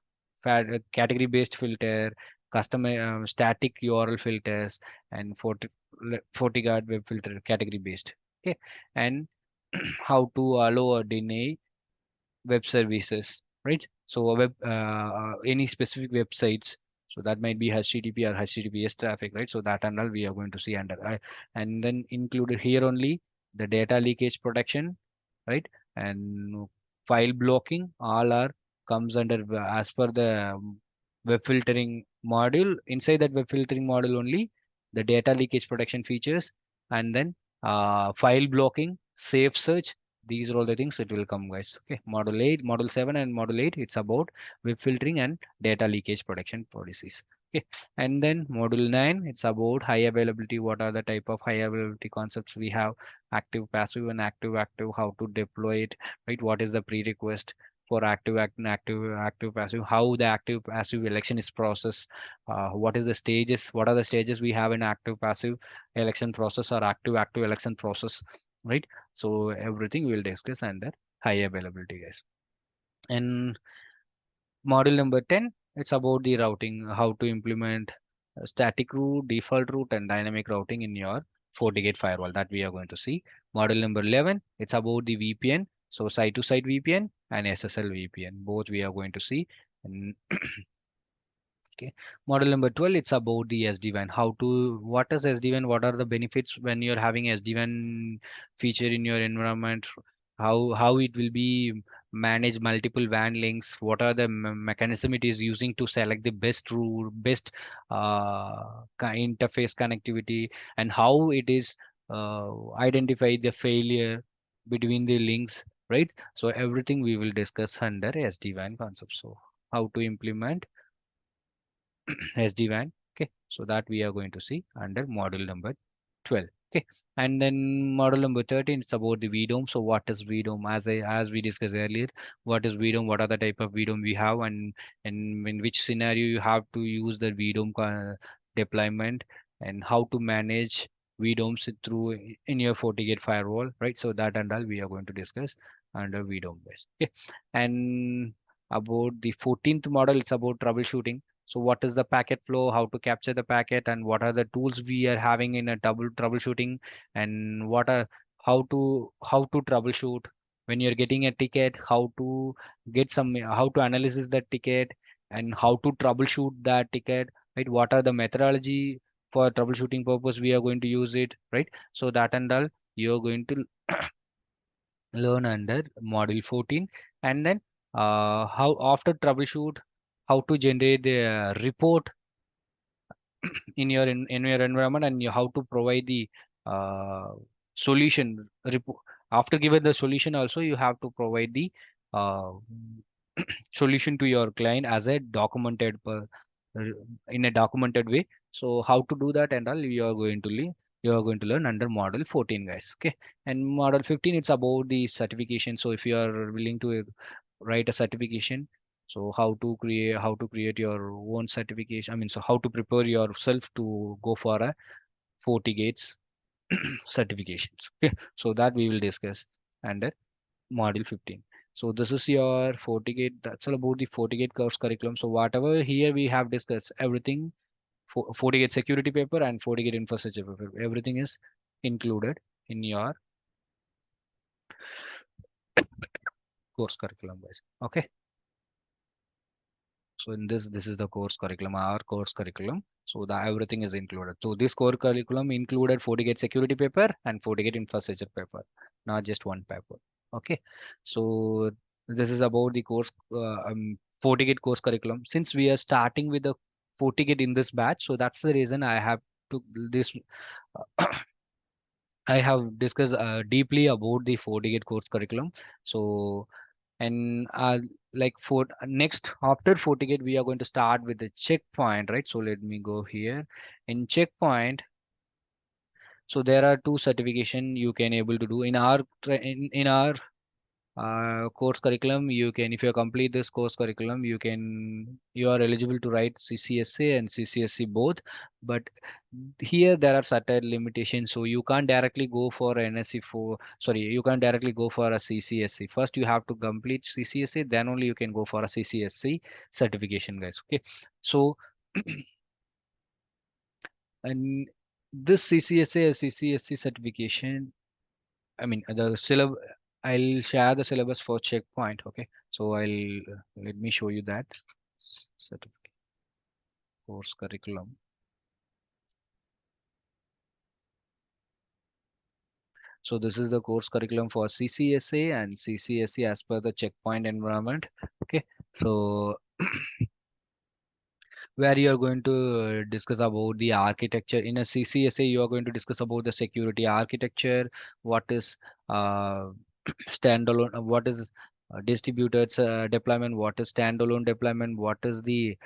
category based filter, custom static URL filters, and FortiGuard web filter category based. Okay, and how to allow or deny web services, right? So any specific websites, so that might be HTTP or HTTPS traffic, right? So that and all we are going to see under and then included here only the data leakage protection, right? And file blocking, all are comes under as per the web filtering module. Inside that web filtering module only, the data leakage protection features, and then file blocking, safe search, these are all the things it will come, guys. Okay, model 8, model 7, and model 8, it's about web filtering and data leakage protection policies. Okay, and then module 9, it's about high availability. What are the type of high availability concepts we have? Active passive and active active, how to deploy it, right? What is the prerequisite for active passive, how the active passive election is processed, what is the stages, what are the stages we have in active passive election process or active election process, right? So everything we will discuss under high availability, guys. And module number 10, it's about the routing, how to implement static route, default route, and dynamic routing in your FortiGate firewall, that we are going to see. Module number 11, it's about the VPN, so site-to-site VPN and SSL VPN, both we are going to see. And okay, model number 12, it's about the SD-WAN. What is SD-WAN? What are the benefits when you're having SD-WAN feature in your environment? How it will be manage multiple WAN links? What are the mechanism it is using to select the best route, best interface connectivity, and how it is identify the failure between the links, right? So everything we will discuss under SD-WAN concept. So how to implement SD-WAN. Okay, so that we are going to see under module number 12. Okay, and then model number 13, it's about the VDOM. So what is VDOM? As we discussed earlier, what is VDOM? What are the type of VDOM we have, and in which scenario you have to use the VDOM deployment, and how to manage VDOMs through in your FortiGate firewall, right? So that and all we are going to discuss under VDOM base. Okay, and about the 14th model, it's about troubleshooting. So what is the packet flow, how to capture the packet, and what are the tools we are having in a double troubleshooting, and how to troubleshoot when you're getting a ticket, how to analyze that ticket, and how to troubleshoot that ticket, right? What are the methodology for troubleshooting purpose we are going to use it, right? So that and all you're going to learn under module 14. And then how after troubleshoot, how to generate the report in your environment, and how to provide the uh, solution report. After given the solution also, you have to provide the uh, solution to your client as a in a documented way. So how to do that and all you are going to learn under model 14, guys. Okay, and model 15, it's about the certification. So if you are willing to write a certification. So how to create your own certification. I mean, so how to prepare yourself to go for a FortiGates certifications. Okay, so that we will discuss under module 15. So this is your FortiGate. That's all about the FortiGate course curriculum. So whatever here we have discussed, everything for FortiGate security paper and FortiGate infrastructure paper, everything is included in your course curriculum, guys. Okay. So in this is the course curriculum, our course curriculum. So the everything is included. So this core curriculum included FortiGate security paper and FortiGate infrastructure paper, not just one paper. Okay. So this is about the course FortiGate course curriculum. Since we are starting with the FortiGate in this batch, so that's the reason I have took this. I have discussed deeply about the FortiGate course curriculum. So and like for next after FortiGate we are going to start with the checkpoint, right? So let me go here in checkpoint. So there are two certification you can able to do in our in our course curriculum. You can, if you complete this course curriculum, you are eligible to write CCSA and CCSE both. But here there are certain limitations, so you can't directly go for NSE for, sorry, you can't directly go for a CCSE. First you have to complete CCSA, then only you can go for a CCSE certification, guys. Okay, so and this CCSA or CCSE certification, I mean, the syllabus, I'll share the syllabus for checkpoint. Okay. So let me show you that certificate course curriculum. So this is the course curriculum for CCSA and CCSE as per the checkpoint environment. Okay. So where you are going to discuss about the architecture in a CCSA, you are going to discuss about the security architecture, what is uh, standalone, what is distributed deployment, what is standalone deployment, what is the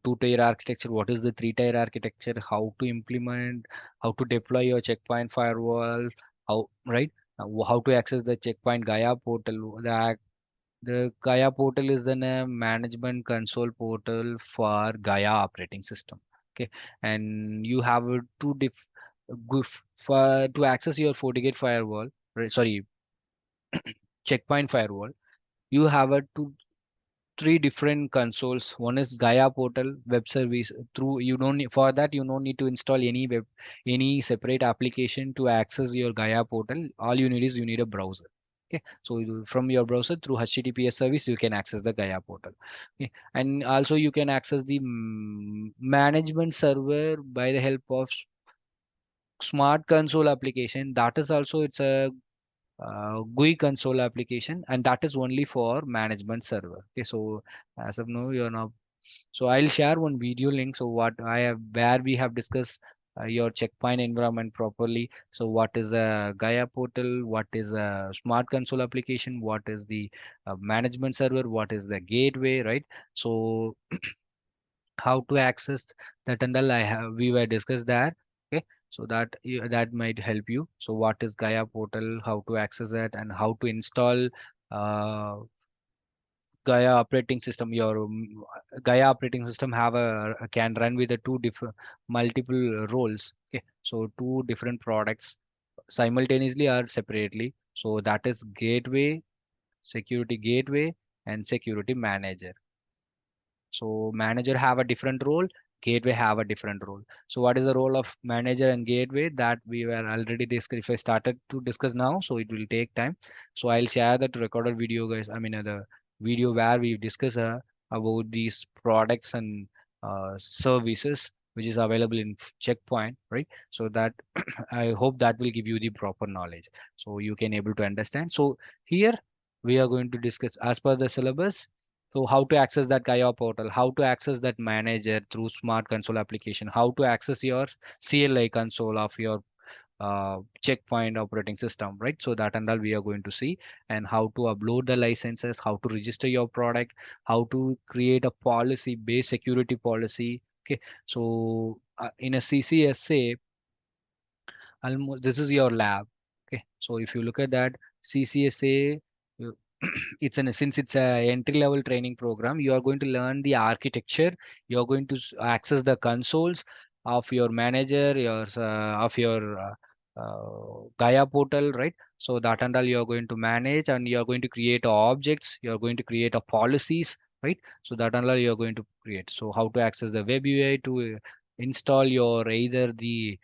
two-tier architecture, what is the three-tier architecture, how to implement, how to deploy your checkpoint firewall, how, right, how to access the checkpoint Gaia portal. The Gaia portal is then a management console portal for Gaia operating system. Okay, and you have two for to access your FortiGate firewall. Right, sorry, checkpoint firewall. You have a three different consoles. One is Gaia portal web service. Through you don't need, for that you don't need to install any separate application to access your Gaia portal. All you need is you need a browser. Okay, so from your browser through HTTPS service you can access the Gaia portal. Okay, and also you can access the management server by the help of smart console application. That is also, it's a GUI console application, and that is only for management server. Okay, so as of now you're now, so I'll share one video link. So what I have, where we have discussed your checkpoint environment properly. So what is a Gaia portal, what is a smart console application, what is the management server, what is the gateway, right? So how to access that and all I have, we were discussed there. Okay, so that that might help you. So what is Gaia portal, how to access that, and how to install uh, Gaia operating system. Your Gaia operating system have can run with the two different multiple roles. Okay, so two different products simultaneously or separately. So that is gateway, security gateway, and security manager. So manager have a different role, gateway have a different role. So what is the role of manager and gateway, that we were already discussed. If I started to discuss now, so it will take time. So I'll share that recorded video, guys. I mean, the video where we discuss about these products and services which is available in checkpoint, right? So that I hope that will give you the proper knowledge so you can able to understand. So here we are going to discuss as per the syllabus. So how to access that Gaia portal, how to access that manager through smart console application, how to access your CLI console of your checkpoint operating system, right? So that and all we are going to see, and how to upload the licenses, how to register your product, how to create a policy based security policy. Okay, so in a CCSA, almost this is your lab. Okay, so if you look at that CCSA, it's an since it's a entry level training program, you are going to learn the architecture. You are going to access the consoles of your manager, of your Gaia portal, right? So that and all you are going to manage, and you are going to create objects. You are going to create a policies, right? So that and all you are going to create. So how to access the web UI to install your either the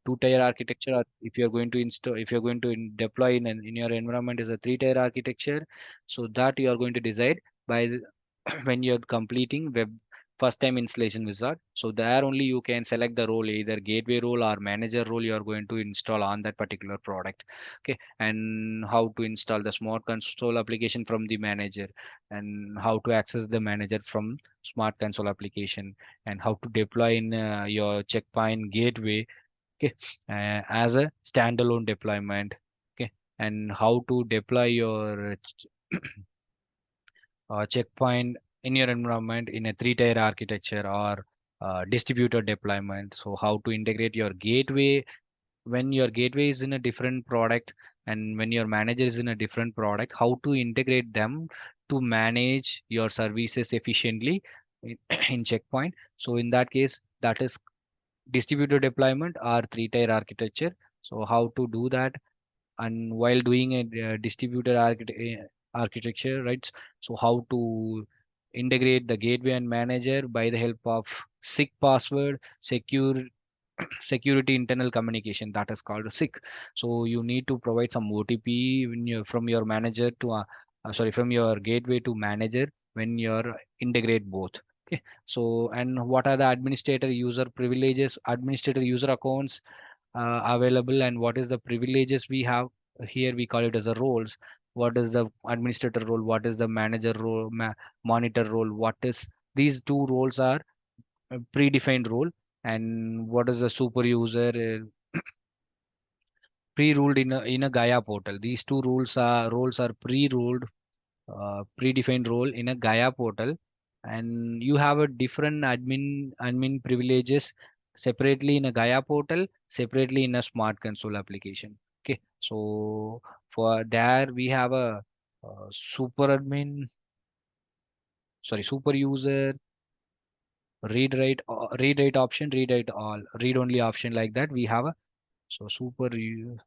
two-tier architecture, or if you're going to install, if you're going to deploy in your environment is a three-tier architecture. So that you are going to decide by when you're completing web first time installation wizard. So there only you can select the role, either gateway role or manager role you are going to install on that particular product. Okay, and how to install the smart console application from the manager, and how to access the manager from smart console application, and how to deploy in your checkpoint gateway, okay, as a standalone deployment. Okay, and how to deploy your checkpoint in your environment in a three-tier architecture or distributed deployment. So how to integrate your gateway when your gateway is in a different product, and when your manager is in a different product, how to integrate them to manage your services efficiently in, in checkpoint. So in that case, that is distributed deployment or three-tier architecture. So how to do that, and while doing a distributed architecture, right? So how to integrate the gateway and manager by the help of SIG password, security internal communication, that is called SIG. So you need to provide some OTP when you from your manager to sorry, from your gateway to manager when you're integrate both. Okay, so and what are the administrator user privileges, administrator user accounts available, and what is the privileges we have here, we call it as a roles. What is the administrator role, what is the manager role, monitor role, what is these two roles are a predefined role, and what is the super user pre-ruled in a Gaia portal. These two roles are pre-ruled, predefined role in a Gaia portal, and you have a different admin privileges separately in a Gaia portal, separately in a smart console application. Okay, so for there we have a, super admin, sorry, super user, read write option, read write all, read only option, like that we have a, so super user,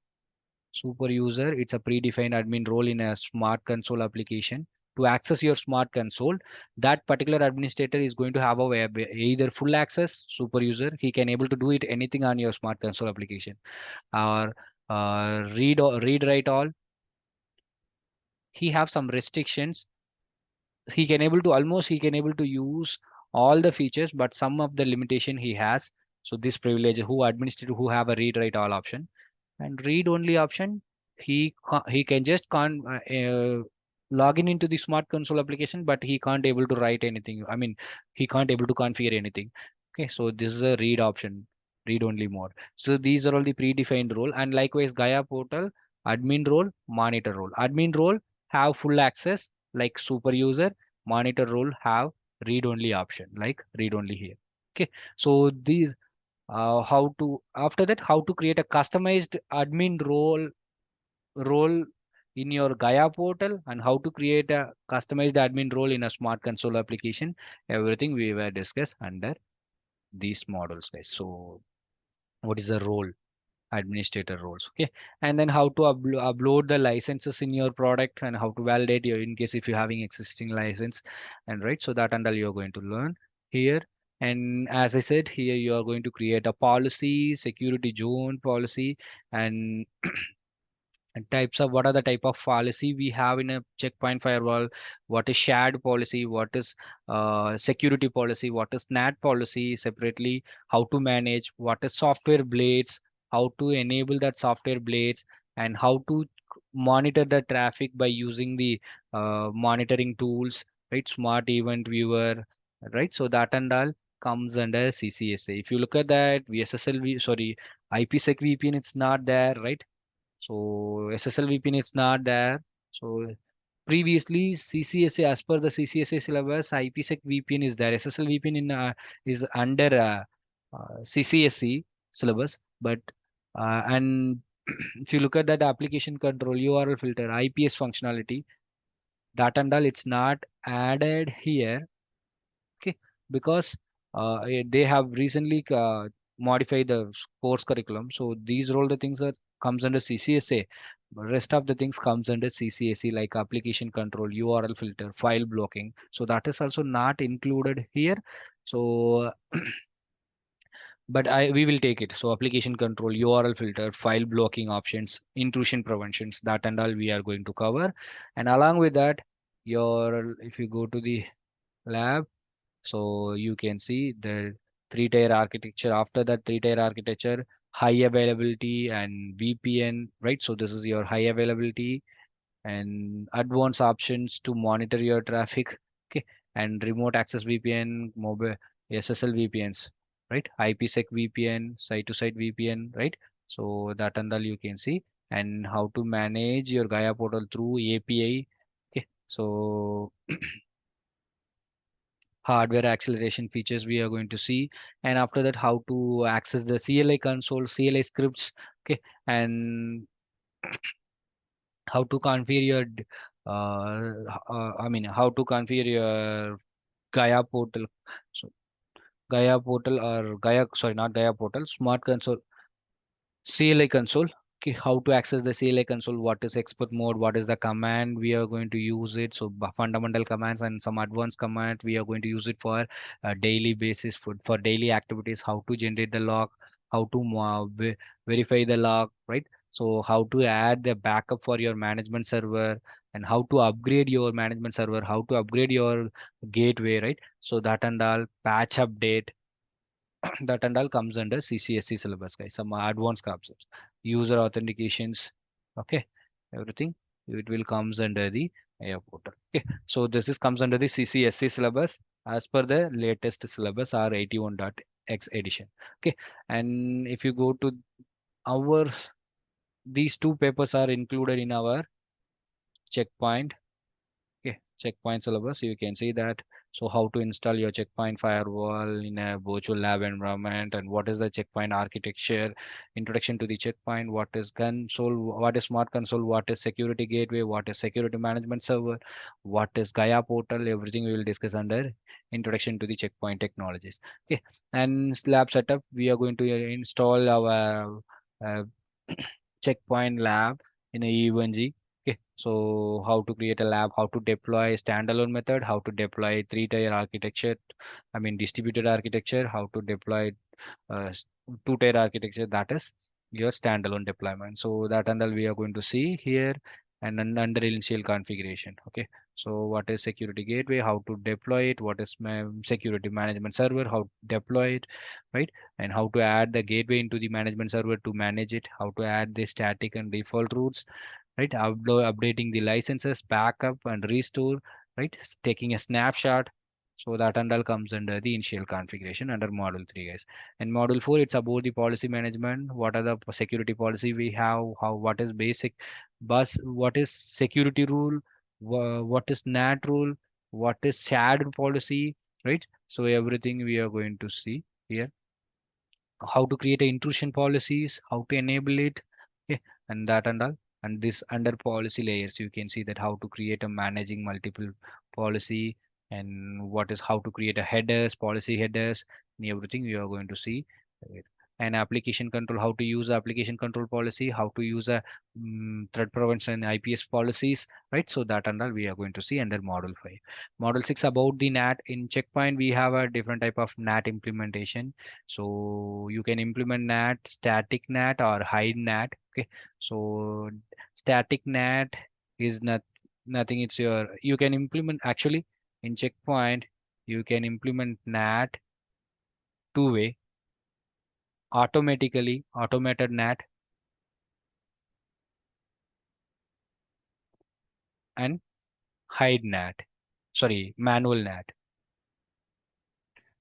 it's a predefined admin role in a smart console application. To access your smart console, that particular administrator is going to have a web, either full access, super user, he can able to do it anything on your smart console application, or read write all, he have some restrictions. He can able to almost he can able to use all the features, but some of the limitation he has. So this privilege who administrator who have a read write all option, and read only option, he can just can't log in into the smart console application, but he can't able to write anything, I mean he can't able to configure anything. Okay, so this is a read option, read only mode. So these are all the predefined role, and likewise Gaia portal, admin role, monitor role. Admin role have full access like super user, monitor role have read only option like read only here. Okay, so these how to after that how to create a customized admin role in your Gaia portal, and how to create a customized admin role in a smart console application, everything we were discussed under these models, guys. So what is the role, administrator roles, okay, and then how to upload the licenses in your product, and how to validate your in case if you're having existing license, and right, so that and all you're going to learn here. And as I said, here you are going to create a policy, security zone policy, and types of what are the type of policy we have in a checkpoint firewall, what is shared policy, what is security policy, what is NAT policy separately, how to manage, what is software blades, how to enable that software blades, and how to monitor the traffic by using the monitoring tools, right? Smart event viewer, right? So that and all comes under CCSA. If you look at that VSSL, sorry, IPsec VPN, it's not there, right? So SSL VPN is not there. So previously CCSA, as per the CCSA syllabus, IPsec VPN is there. SSL VPN is under CCSE syllabus, but and if you look at that application control URL filter IPS functionality, that and all, it's not added here. Okay, because they have recently modified the course curriculum. So these are all the things that comes under CCSA. Rest of the things comes under CCSE, like application control, URL filter, file blocking. So that is also not included here. So but we will take it. So application control, URL filter, file blocking options, intrusion preventions, that and all we are going to cover. And along with that, your if you go to the lab, so you can see the three-tier architecture. After that three-tier architecture, high availability and VPN, right? So this is your high availability and advanced options to monitor your traffic. Okay, and remote access VPN, mobile SSL VPNs, right? IPsec VPN, site-to-site VPN, right? So that and all you can see, and how to manage your Gaia portal through API. Okay, so hardware acceleration features we are going to see, and after that how to access the CLI console, CLI scripts. Okay, and how to configure your I mean how to configure your Gaia portal. So Gaia portal or Gaia, sorry, not Gaia portal, smart console, CLI console. Okay, how to access the CLI console, what is expert mode, what is the command we are going to use it. So fundamental commands and some advanced commands we are going to use it for daily basis, for daily activities, how to generate the log, how to verify the log, right? So how to add the backup for your management server, and how to upgrade your management server, how to upgrade your gateway, right? So that and all, patch update, that and all comes under CCSE syllabus, guys. Some advanced concepts, user authentications, okay, everything it will comes under the AI portal. Okay, so this is comes under the CCSE syllabus as per the latest syllabus R81.X edition. Okay, and if you go to our, these two papers are included in our checkpoint. Okay, checkpoint syllabus, you can see that. So how to install your checkpoint firewall in a virtual lab environment, and what is the checkpoint architecture, introduction to the checkpoint, what is console, what is smart console, what is security gateway, what is security management server, what is Gaia portal, everything we will discuss under introduction to the checkpoint technologies. Okay, and lab setup, we are going to install our checkpoint lab in a E1G. Okay, so how to create a lab, how to deploy standalone method, how to deploy three-tier architecture, I mean distributed architecture, how to deploy two-tier architecture, that is your standalone deployment. So that and all we are going to see here, and under initial configuration. Okay, so what is security gateway, how to deploy it, what is security management server, how to deploy it, right? And how to add the gateway into the management server to manage it, how to add the static and default routes, right? Updating the licenses, backup and restore, right? Taking a snapshot. So that and all comes under the initial configuration under module 3, guys. And module 4, it's about the policy management. What are the security policy we have, how, what is basic bus, what is security rule, what is NAT rule, what is shared policy, right? So everything we are going to see here, how to create a intrusion policies, how to enable it, okay, and that and all. And this under policy layers, you can see that how to create a managing multiple policy, and what is how to create a headers, policy headers, and everything we are going to see. Right. And application control, how to use application control policy, how to use a threat prevention IPS policies, right? So that and all we are going to see under module 5. Module 6 about the NAT. In checkpoint we have a different type of NAT implementation. So you can implement NAT, static NAT or hide NAT. Okay. So static NAT is nothing. It's your, you can implement actually in checkpoint, you can implement NAT two-way, automatically, automated NAT, and hide NAT. Sorry, manual NAT.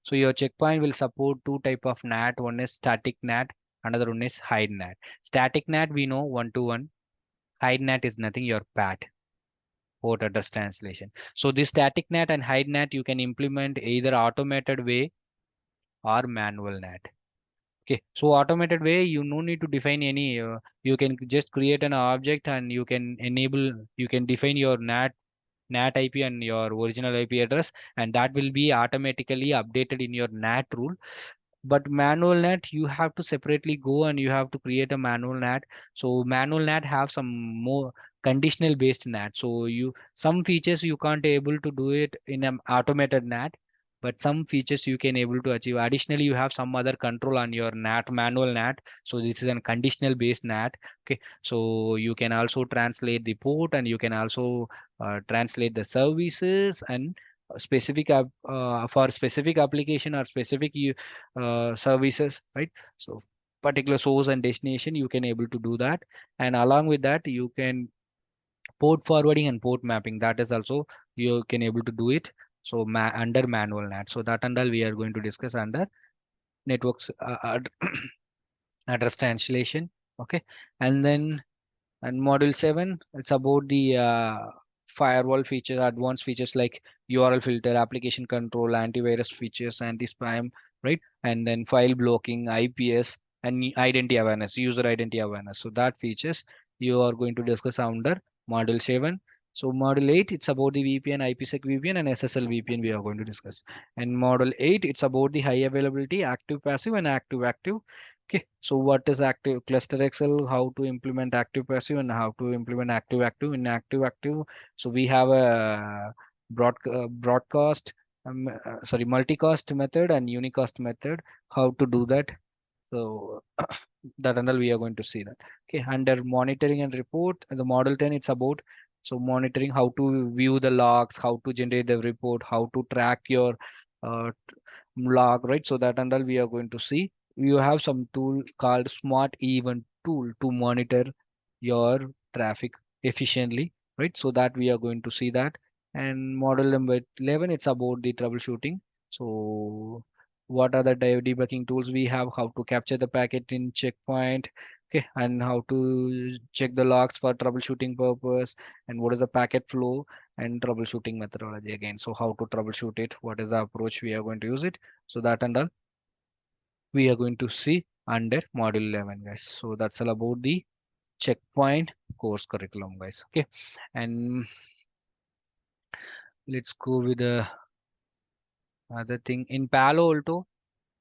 So your checkpoint will support two type of NAT. One is static NAT, another one is hide NAT. Static NAT we know one to one. Hide NAT is nothing, your PAT, port address translation. So this static NAT and hide NAT you can implement either automated way or manual NAT. Okay, so automated way, you no need to define any. You can just create an object and you can enable. You can define your NAT IP and your original IP address, and that will be automatically updated in your NAT rule. But manual NAT, you have to separately go and you have to create a manual NAT. So manual NAT have some more conditional based NAT. So you some features you can't able to do it in an automated NAT, but some features you can able to achieve. Additionally, you have some other control on your NAT, manual NAT. So this is a conditional based NAT. Okay, so you can also translate the port and you can also translate the services and for specific application or specific services, right? So particular source and destination, you can able to do that. And along with that, you can port forwarding and port mapping. That is also you can able to do it. So under manual NAT. So that and all we are going to discuss under networks address translation. Okay, and then and module 7, it's about the firewall features, advanced features like URL filter, application control, antivirus features, anti-spam, right? And then file blocking, IPS, and identity awareness, user identity awareness. So that features you are going to discuss under module 7. So module 8, it's about the VPN, IPsec VPN, and SSL VPN we are going to discuss. And module 8, it's about the high availability, active passive, and active active. Okay, so what is active cluster Excel? How to implement active passive and how to implement active active in active active? So we have a broadcast, sorry, multicast method and unicast method. How to do that? So that and all we are going to see that. Okay, under monitoring and report, the model 10, it's about so monitoring, how to view the logs, how to generate the report, how to track your uh, log, right? So that and all we are going to see. You have some tool called smart event tool to monitor your traffic efficiently, right? So that we are going to see that. And model number 11, it's about the troubleshooting. So what are the debugging tools we have, how to capture the packet in checkpoint, okay, and how to check the logs for troubleshooting purpose, and what is the packet flow and troubleshooting methodology again. So how to troubleshoot it, what is the approach we are going to use it. So that and all we are going to see under module 11, guys. So that's all about the checkpoint course curriculum, guys. Okay, and let's go with the other thing in Palo Alto.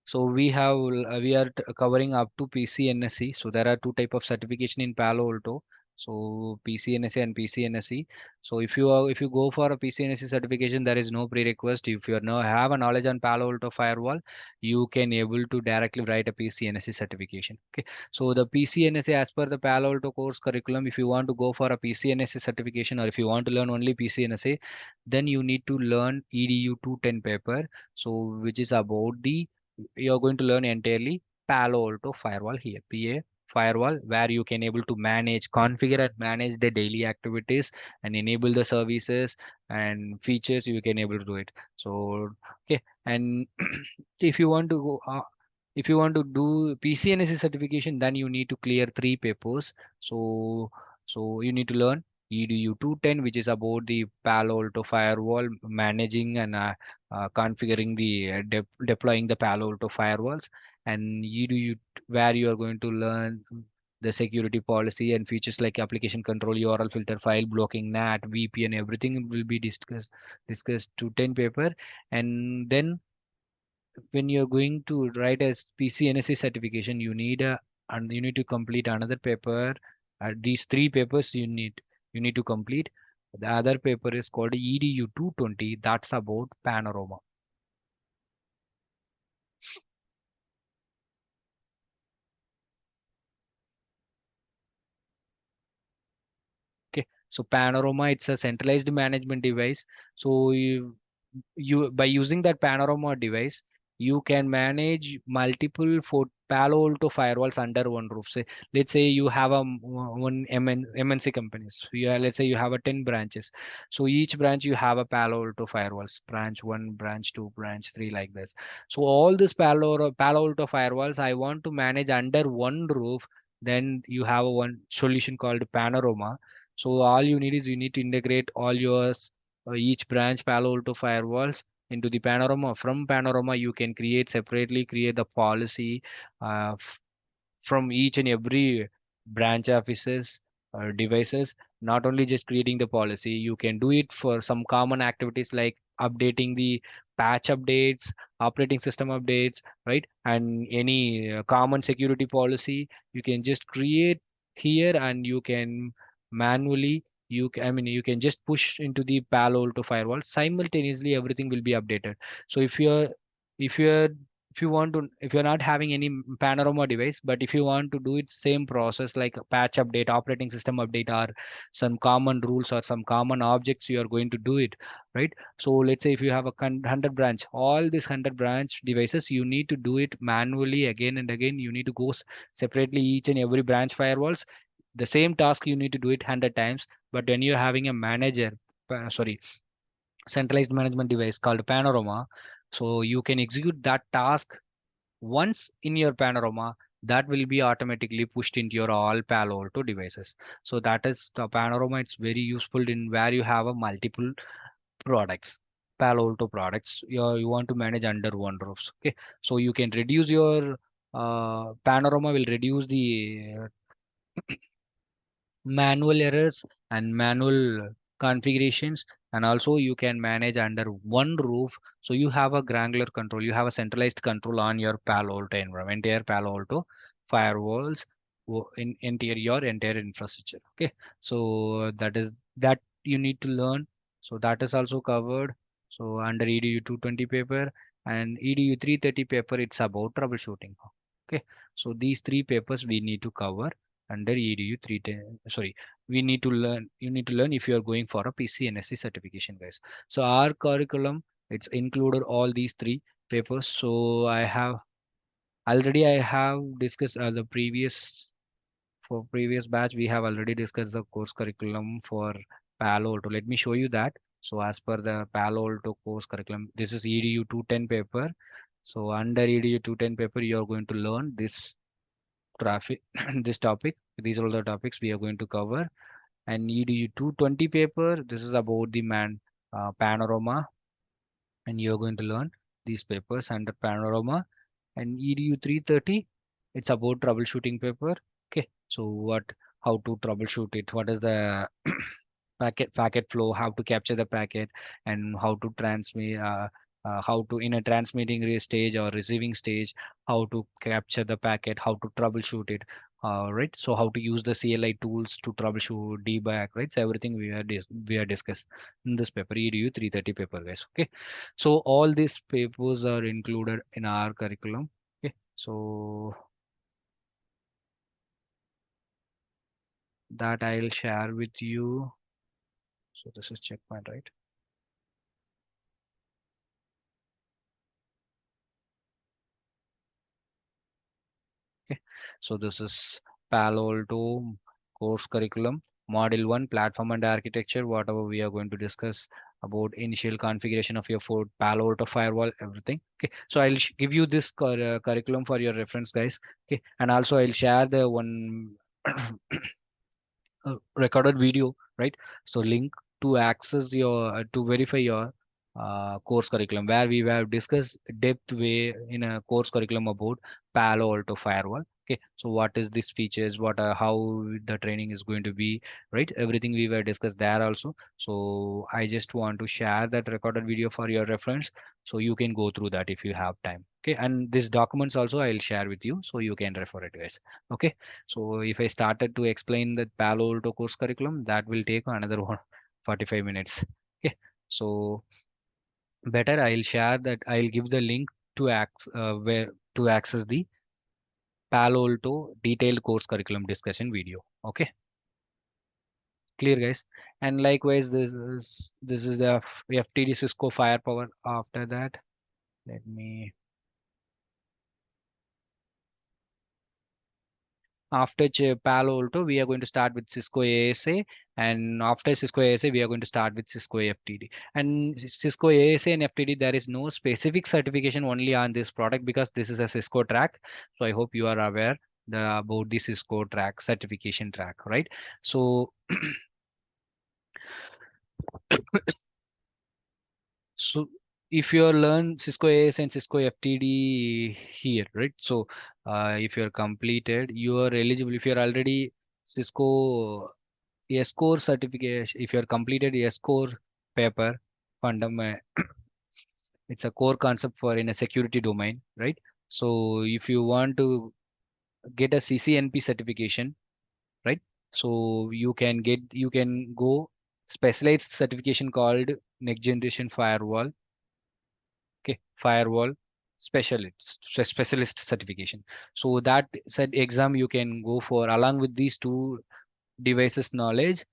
So we are covering up to PCNSE. So there are two type of certification in Palo Alto. So PCNSA and PCNSE. So if you go for a PCNSE certification, there is no prerequisite. If you know have a knowledge on Palo Alto firewall, you can able to directly write a PCNSE certification. Okay. So the PCNSA as per the Palo Alto course curriculum, if you want to go for a PCNSA certification or if you want to learn only PCNSA, then you need to learn EDU 210 paper. So which is about the you're going to learn entirely Palo Alto firewall here, PA firewall, where you can able to manage, configure and manage the daily activities and enable the services and features you can able to do it. So okay, and if you want to go if you want to do PCNSE certification, then you need to clear three papers. So you need to learn EDU 210, which is about the Palo Alto firewall managing and configuring the deploying the Palo Alto firewalls, and where you are going to learn the security policy and features like application control, URL filter, file blocking, NAT, VPN, everything will be discussed to 10 paper. And then when you're going to write a PCNSE certification, and you need to complete another paper. These three papers you need to complete. The other paper is called EDU 220. That's about Panorama. Okay, so Panorama, it's a centralized management device. So you by using that Panorama device, you can manage multiple for Palo Alto firewalls under one roof. Say, let's say you have one MNC companies. Let's say you have a 10 branches. So each branch you have a Palo Alto firewalls, branch 1, branch 2, branch 3, like this. So all this Palo Alto firewalls, I want to manage under one roof. Then you have a one solution called Panorama. So all you need is you need to integrate all your each branch Palo Alto firewalls into the Panorama. From Panorama, you can create the policy from each and every branch offices devices. Not only just creating the policy, you can do it for some common activities like updating the patch updates, operating system updates, right? And any common security policy you can just create here, and you can manually I mean, you can just push into the Palo Alto firewall. Simultaneously everything will be updated. So if you're if you want to, if you're not having any Panorama device, but if you want to do it same process like a patch update, operating system update, or some common rules or some common objects, you are going to do it, right? So let's say if you have a 100 branch, all these 100 branch devices, you need to do it manually again and again. You need to go separately each and every branch firewalls. The same task you need to do it 100 times. But when you're having a manager, sorry, centralized management device called Panorama, so you can execute that task once in your Panorama. That will be automatically pushed into your all Palo Alto devices. So that is the Panorama. It's very useful in where you have a multiple products, Palo Alto products. You want to manage under one roof. Okay, so you can reduce your Panorama will reduce the manual errors and manual configurations, and also you can manage under one roof. So you have a granular control, you have a centralized control on your Palo Alto environment, entire Palo Alto firewalls, in entire your entire infrastructure. Okay, so that is that you need to learn. So that is also covered. So under EDU 220 paper and EDU 330 paper, it's about troubleshooting. Okay, so these three papers we need to cover under EDU 310. Sorry, we need to learn. You need to learn if you are going for a PCNSE certification, guys. So our curriculum, it's included all these three papers. So I have discussed the previous for previous batch. We have already discussed the course curriculum for Palo Alto. Let me show you that. So as per the Palo Alto course curriculum, this is EDU 210 paper. So under EDU 210 paper, you are going to learn this traffic this topic. These are all the topics we are going to cover. And EDU 220 paper, this is about the Panorama, and you're going to learn these papers under Panorama. And EDU 330, it's about troubleshooting paper. Okay, so how to troubleshoot it, what is the packet flow, how to capture the packet, and how to transmit, how to in a transmitting stage or receiving stage, how to capture the packet, how to troubleshoot it. Right, so how to use the CLI tools to troubleshoot, debug, right? So everything we are discussed in this paper, EDU 330 paper, guys. Okay, so all these papers are included in our curriculum. Okay, so that I'll share with you. So this is checkpoint, right? Okay, so this is Palo Alto course curriculum, Module 1, Platform and Architecture, whatever we are going to discuss about initial configuration of your Palo Alto firewall, everything. Okay, so I'll give you this curriculum for your reference, guys. Okay, and also I'll share the one recorded video, right? So link to access your to verify your course curriculum, where we have discussed depth way in a course curriculum about Palo Alto firewall. Okay, so what is these features, what how the training is going to be, right? Everything we were discussed there also. So I just want to share that recorded video for your reference, so you can go through that if you have time. Okay, and these documents also I'll share with you, so you can refer it, guys. Okay, so if I started to explain the Palo Alto course curriculum, that will take another 45 minutes. Okay, so better I'll share that. I'll give the link to where to access the Palo Alto detailed course curriculum discussion video. Okay, clear, guys. And likewise, this is the FTD Cisco Firepower. After that, let me. After Palo Alto, we are going to start with Cisco ASA, and after Cisco ASA, we are going to start with Cisco FTD. And Cisco ASA and FTD, there is no specific certification only on this product because this is a Cisco track. So I hope you are aware about the Cisco track certification track, right? So, so if you learn Cisco AS and Cisco FTD here, right? So if you're completed, you are eligible. If you're already Cisco S core certification, if you're completed S core paper, fundamental, it's a core concept for in a security domain, right? So if you want to get a CCNP certification, right? So you can go specialized certification called next generation firewall. Okay, firewall specialist certification. So that said exam you can go for along with these two devices knowledge.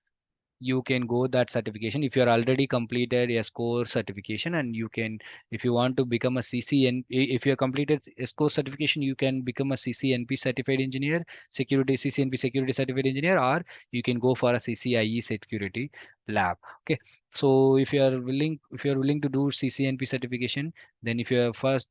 You can go that certification if you're already completed a score certification, and you can, if you want to become a if you're completed a score certification, you can become a CCNP certified engineer, security CCNP security certified engineer, or you can go for a CCIE security lab. Okay, so if you're willing to do CCNP certification, then if you're first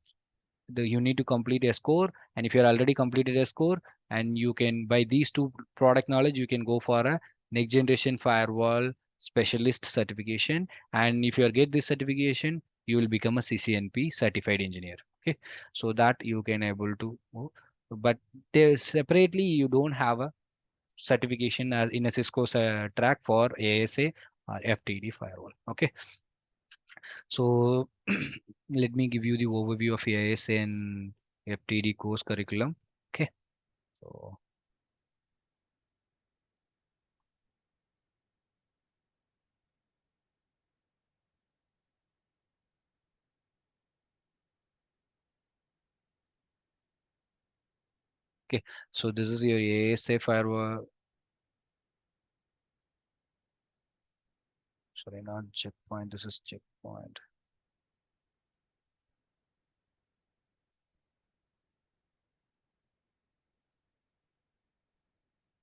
you need to complete a score, and if you're already completed a score, and you can by these two product knowledge you can go for a next generation firewall specialist certification, and if you get this certification you will become a CCNP certified engineer. Okay, so that you can able to move. But there separately you don't have a certification as in a Cisco track for ASA or FTD firewall. Okay, so let me give you the overview of AIS and FTD course curriculum. Okay, so okay, so this is your ASA firewall. Sorry, not checkpoint. This is checkpoint.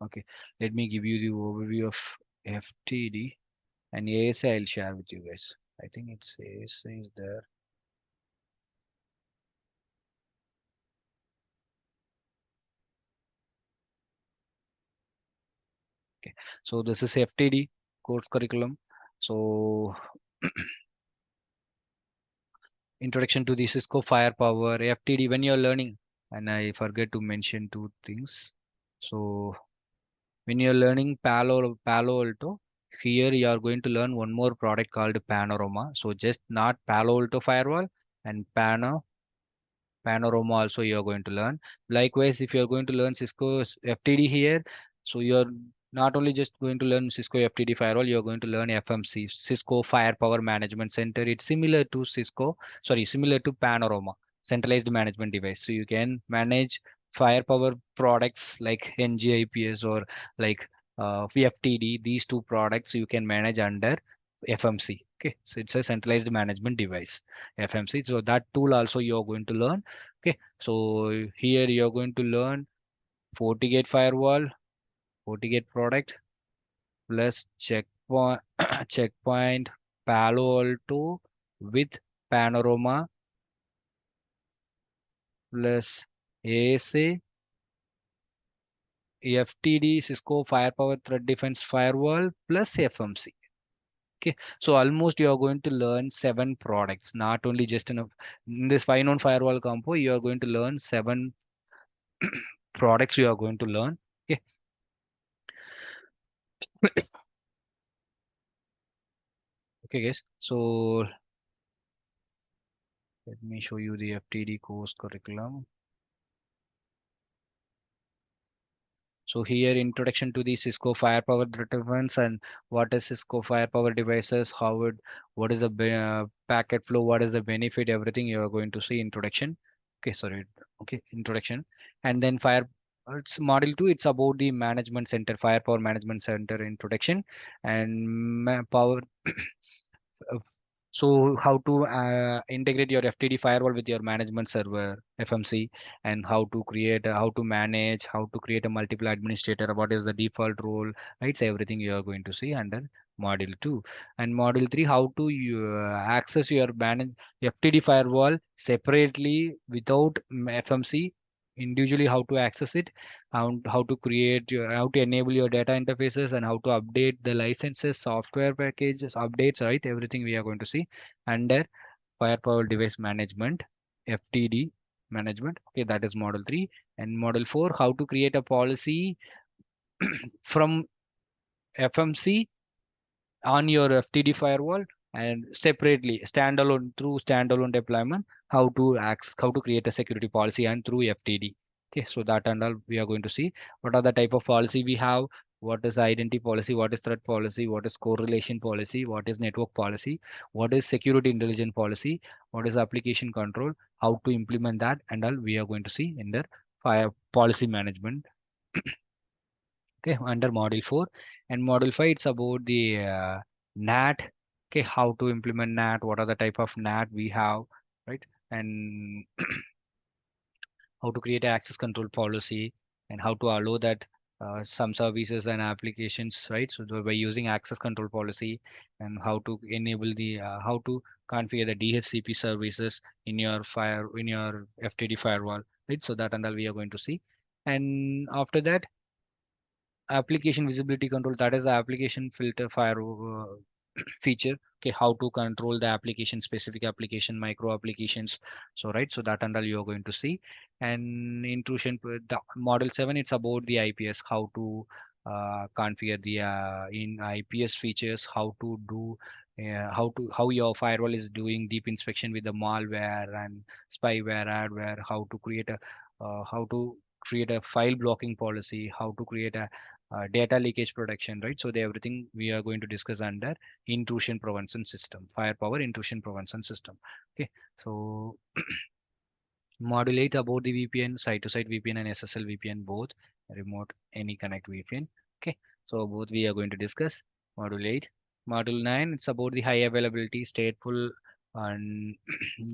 Okay, let me give you the overview of FTD and ASA. I'll share with you guys. I think it's ASA is there. Okay, so this is FTD course curriculum. So introduction to the Cisco Firepower FTD when you're learning, and I forget to mention two things. So when you're learning Palo Alto, here you are going to learn one more product called Panorama. So just not Palo Alto Firewall and Panorama also you are going to learn. Likewise, if you are going to learn Cisco's FTD here, so you're not only just going to learn Cisco FTD firewall, you're going to learn FMC, Cisco Firepower Management Center. It's similar to similar to Panorama, centralized management device. So you can manage firepower products like NGIPS or like FTD. These two products you can manage under FMC. Okay, so it's a centralized management device, FMC. So that tool also you're going to learn. Okay, so here you're going to learn FortiGate firewall, FortiGate product plus checkpoint, checkpoint, Palo Alto with Panorama plus ASA, FTD, Cisco Firepower Threat Defense Firewall plus FMC. Okay, so almost you are going to learn seven products, not only just in this 5-in-1 firewall compo, you are going to learn seven products you are going to learn. Okay, okay, guys. So let me show you the FTD course curriculum. So here introduction to the Cisco Firepower Threat Defense and what is Cisco Firepower devices, what is the packet flow, what is the benefit, everything you are going to see introduction. Okay, sorry. Okay, introduction. And then it's module 2, it's about the management center, Firepower Management Center introduction and power. uh, So how to integrate your FTD firewall with your management server FMC, and how to create, how to manage, how to create a multiple administrator, what is the default role, right? So everything you are going to see under module 2. And module 3, how to access your manage FTD firewall separately without FMC, individually how to access it, how to create how to enable your data interfaces, and how to update the licenses, software packages, updates, right? Everything we are going to see under firepower device management, FTD management. Okay, that is model 3. And model 4, how to create a policy from FMC on your FTD firewall, and separately standalone through standalone deployment, how to create a security policy and through FTD. Okay, so that and all we are going to see. What are the type of policy we have? What is identity policy? What is threat policy? What is correlation policy? What is network policy? What is security intelligence policy? What is application control? How to implement that and all we are going to see in the fire policy management. Okay, under module 4. And module 5, it's about the NAT. Okay, how to implement NAT, what are the type of NAT we have, right? And how to create an access control policy, and how to allow that some services and applications, right? So by using access control policy, and how to enable the how to configure the DHCP services in your FTD firewall, right? So that and all we are going to see. And after that, application visibility control, that is the application filter fire feature. Okay, how to control the application, specific application, micro applications. So right, so that and all you are going to see. And intrusion, the model 7, it's about the IPS, how to configure the in IPS features, how to do how your firewall is doing deep inspection with the malware and spyware, adware, how to create a file blocking policy, how to create a data leakage protection, right? So everything we are going to discuss under intrusion prevention system, firepower intrusion prevention system. Okay, so module 8 about the VPN, site-to-site VPN and SSL VPN, both remote any connect VPN. Okay, so both we are going to discuss. Module 8. Module 9, it's about the high availability, stateful, and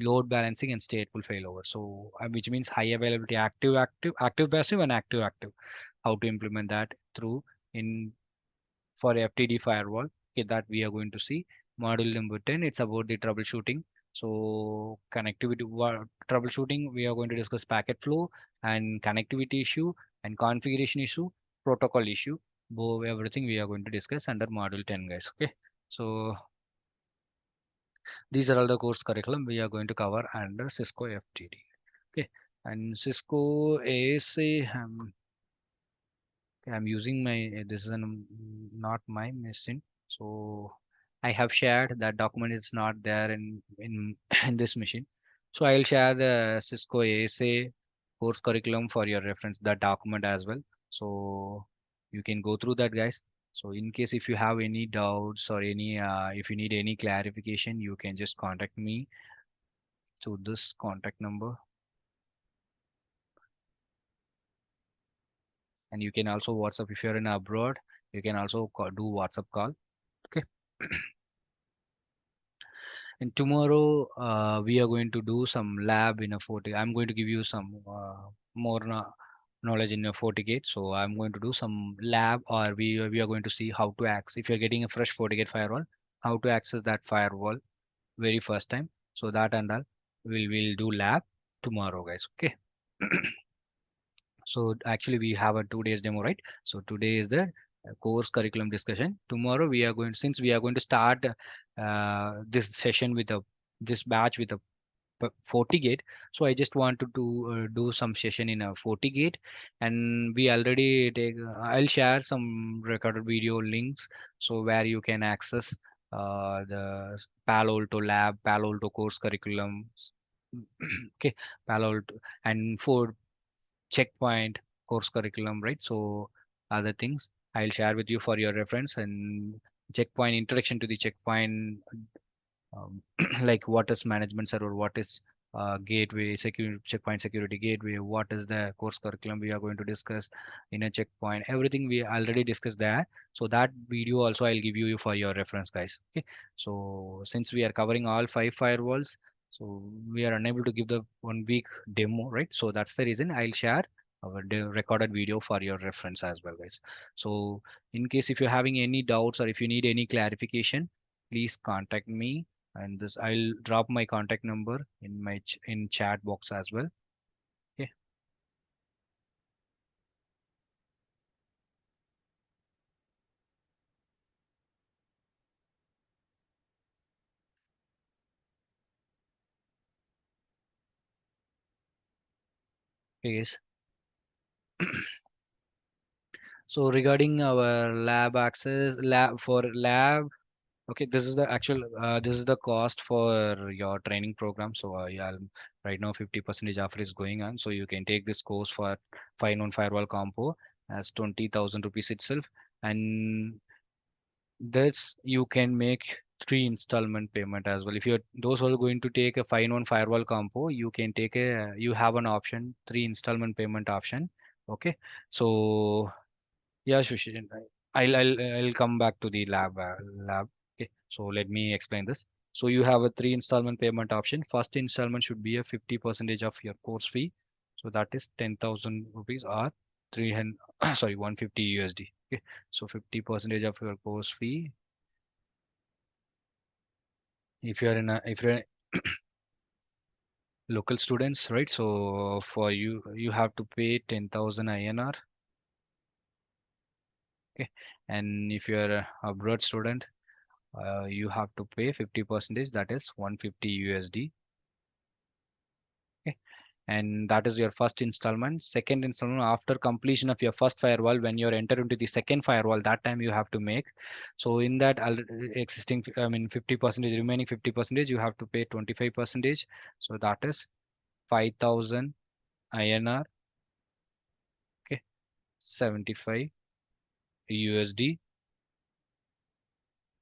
load balancing and stateful failover. So which means high availability, active passive, and active active. How to implement that through in for FTD firewall. Okay, that we are going to see. Module number 10, it's about the troubleshooting. So connectivity troubleshooting, we are going to discuss packet flow and connectivity issue and configuration issue, protocol issue. Both everything we are going to discuss under module 10, guys. Okay, so these are all the course curriculum we are going to cover under Cisco FTD. Okay, and Cisco ASA. I'm using my this is not my machine, so I have shared that document. It's not there in in this machine, so I'll share the Cisco ASA course curriculum for your reference, that document as well, so you can go through that, guys. So in case if you have any doubts or any if you need any clarification, you can just contact me to this contact number, and you can also WhatsApp if you're in abroad. You can also do WhatsApp call. Okay. And tomorrow we are going to do some lab in a 40. I'm going to give you some more knowledge in a 40 gate. So I'm going to do some lab, or we are going to see how to access, if you're getting a fresh 40 gate firewall, how to access that firewall very first time. So that and all we'll do lab tomorrow, guys. Okay. So actually we have a 2 days demo, right? So today is the course curriculum discussion. Tomorrow we are going, since we are going to start this session with a this batch with a 40 gate. So I just wanted to do some session in a 40 gate, and we already take. I'll share some recorded video links, so where you can access the Paloalto lab, Paloalto course curriculum. Okay, Paloalto and for checkpoint course curriculum, right? So other things I'll share with you for your reference. And checkpoint, introduction to the checkpoint, um, like what is management server, what is gateway security, checkpoint security gateway, what is the course curriculum we are going to discuss in a checkpoint, everything we already discussed there. So that video also I'll give you for your reference, guys. Okay, so since we are covering all 5 firewalls, so we are unable to give the 1 week demo, right? So that's the reason I'll share our recorded video for your reference as well, guys. So in case if you're having any doubts or if you need any clarification, please contact me, and this I'll drop my contact number in my in chat box as well. Okay. Okay, guys. So regarding our lab access, lab for lab, okay, this is the actual, this is the cost for your training program. So yeah, right now 50% offer is going on. So you can take this course for 5-in-1 firewall compo as 20,000 rupees itself, and this you can make three installment payment as well. If you're those who are going to take a 5-in-1 firewall compo, you can take a, you have an option, three installment payment option. Okay, so yeah, Sushi. I'll come back to the lab. Okay, so let me explain this. So you have a three installment payment option. First installment should be a 50% of your course fee. So that is 10,000 rupees or 300 sorry 150 USD. Okay, so 50% of your course fee. If you're in a if you're local students, right? So for you you have to pay 10,000 INR. Okay, and if you're a abroad student, you have to pay 50%, that is 150 USD. Okay, and that is your first installment. Second installment after completion of your first firewall, when you're enter into the second firewall, that time you have to make. So in that existing, I mean 50%, remaining 50% you have to pay 25%. So that is 5,000 INR. Okay, 75 USD.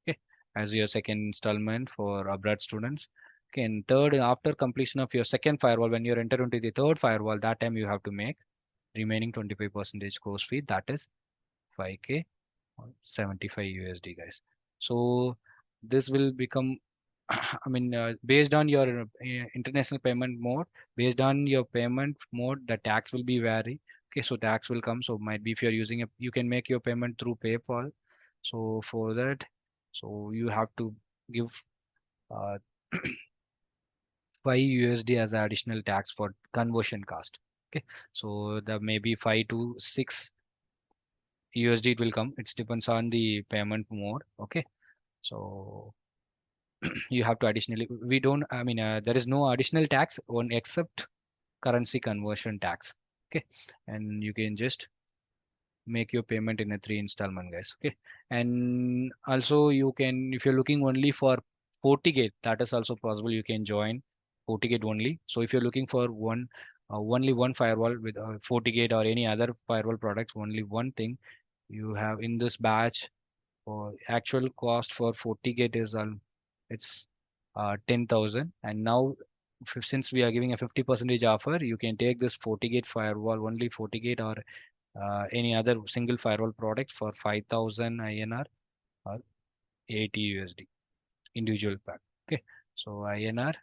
Okay, as your second installment for abroad students. Okay, and third, after completion of your second firewall, when you enter into the third firewall, that time you have to make remaining 25% course fee, that is 5K or 75 USD, guys. So this will become, I mean, based on your international payment mode, based on your payment mode, the tax will be vary. Okay, so tax will come. So might be if you're using a, you can make your payment through PayPal. So for that, so you have to give uh, 5 USD as additional tax for conversion cost. Okay, so the maybe 5 to 6 USD it will come. It depends on the payment mode. Okay, so you have to additionally, we don't, I mean, there is no additional tax on except currency conversion tax. Okay, and you can just make your payment in a three installment, guys. Okay, and also you can, if you're looking only for FortiGate, that is also possible. You can join FortiGate only. So if you're looking for one, only one firewall with FortiGate or any other firewall products, only one thing you have in this batch. For actual cost for FortiGate is it's 10,000, and now since we are giving a 50% offer, you can take this FortiGate firewall, only FortiGate or any other single firewall product for 5,000 INR or 80 USD individual pack. Okay, so INR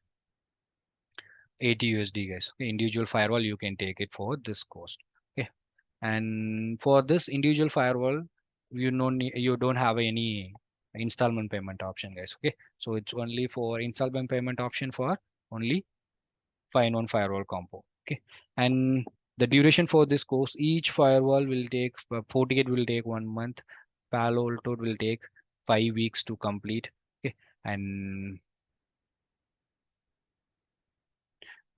80 USD, guys. Okay, individual firewall you can take it for this cost. Okay, and for this individual firewall, you don't have any installment payment option, guys. Okay, so it's only for installment payment option for only 5-in-1 firewall combo. Okay, and the duration for this course, each firewall will take, FortiGate will take 1 month, Paloalto will take 5 weeks to complete. Okay, and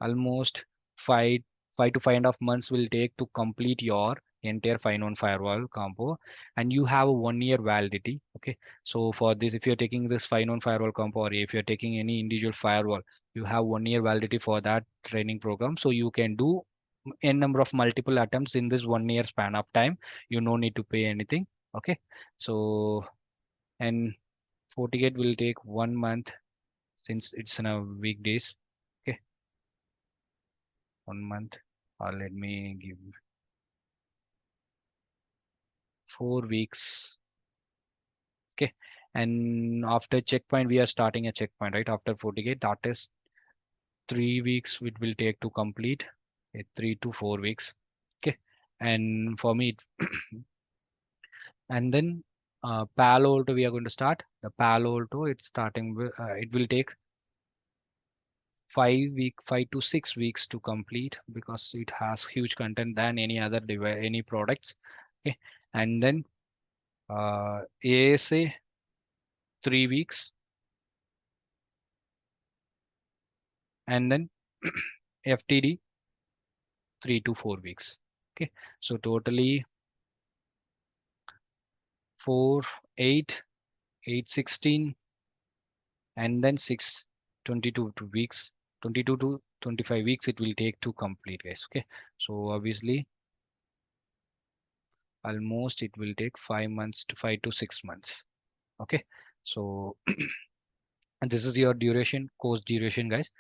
almost five 5 to 5.5 months will take to complete your entire 5-in-1 firewall combo, and you have a 1 year validity. Okay, so for this, if you're taking this 5-in-1 firewall combo, or if you're taking any individual firewall, you have 1 year validity for that training program. So you can do n number of multiple attempts in this 1 year span of time. You no need to pay anything. Okay, so and FortiGate will take 1 month since it's in a weekdays. Okay, 1 month, or let me give 4 weeks. Okay, and after checkpoint, we are starting a checkpoint, right? After FortiGate, that is 3 weeks it will take to complete. 3 to 4 weeks. Okay, and for me and then Palo Alto, we are going to start the Palo Alto. It's starting with, it will take 5 to 6 weeks to complete because it has huge content than any other device, any products. Okay, and then ASA 3 weeks, and then FTD 3 to 4 weeks. Okay, so totally 4, 8, 8, 16, and then 6, 22 weeks, 22 to 25 weeks it will take to complete, guys. Okay, so obviously almost it will take 5 months to 5 to 6 months. Okay, so and this is your duration, course duration, guys.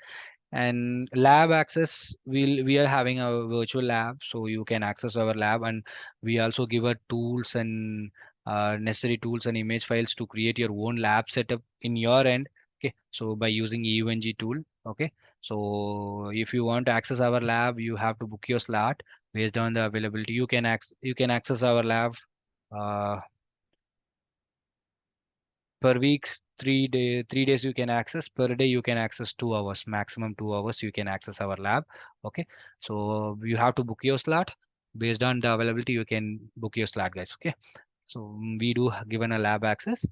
And lab access, we are having a virtual lab, so you can access our lab, and we also give a tools and necessary tools and image files to create your own lab setup in your end. Okay, so by using EUNG tool. Okay, so if you want to access our lab, you have to book your slot based on the availability. You can access our lab uh, per week, 3 days you can access. Per day you can access 2 hours, maximum 2 hours you can access our lab. Okay, so you have to book your slot. Based on the availability you can book your slot, guys. Okay, so we do given a lab access.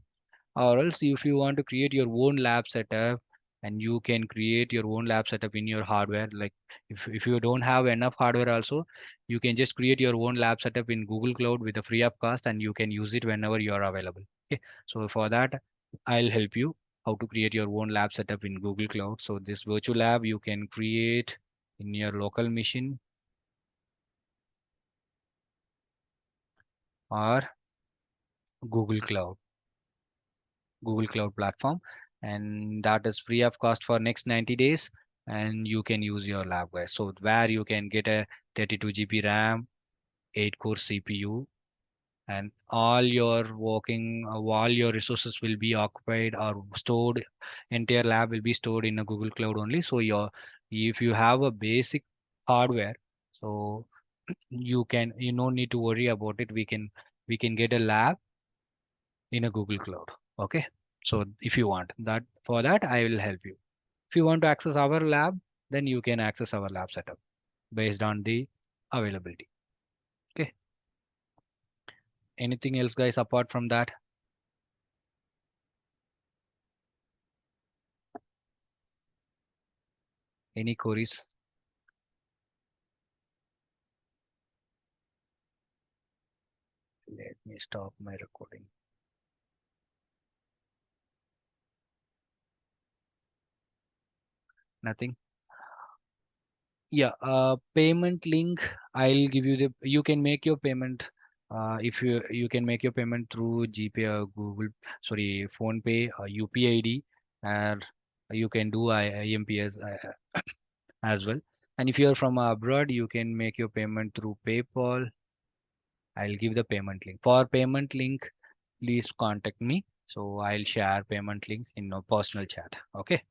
Or else if you want to create your own lab setup, and you can create your own lab setup in your hardware, like if you don't have enough hardware also, you can just create your own lab setup in Google Cloud with a free of cost, and you can use it whenever you are available. Okay, so for that I'll help you how to create your own lab setup in Google Cloud. So this virtual lab you can create in your local machine or Google Cloud, Google Cloud platform, and that is free of cost for next 90 days, and you can use your lab, guys. So where you can get a 32 GB RAM, 8 core CPU, and all your resources will be occupied or stored. Entire lab will be stored in a Google Cloud only. So your if you have a basic hardware, so you don't need to worry about it. We can get a lab in a Google Cloud. Okay. So if you want that, for that, I will help you. If you want to access our lab, then you can access our lab setup based on the availability. Okay. Anything else, guys, apart from that? Any queries? Let me stop my recording. Nothing. Yeah, payment link. I'll give you you can make your payment. If you can make your payment through GPay or sorry, Phone Pay or UPI ID, and you can do IMPS as well. And if you're from abroad, you can make your payment through PayPal. I'll give the payment link. For payment link, please contact me. So I'll share payment link in a personal chat. Okay.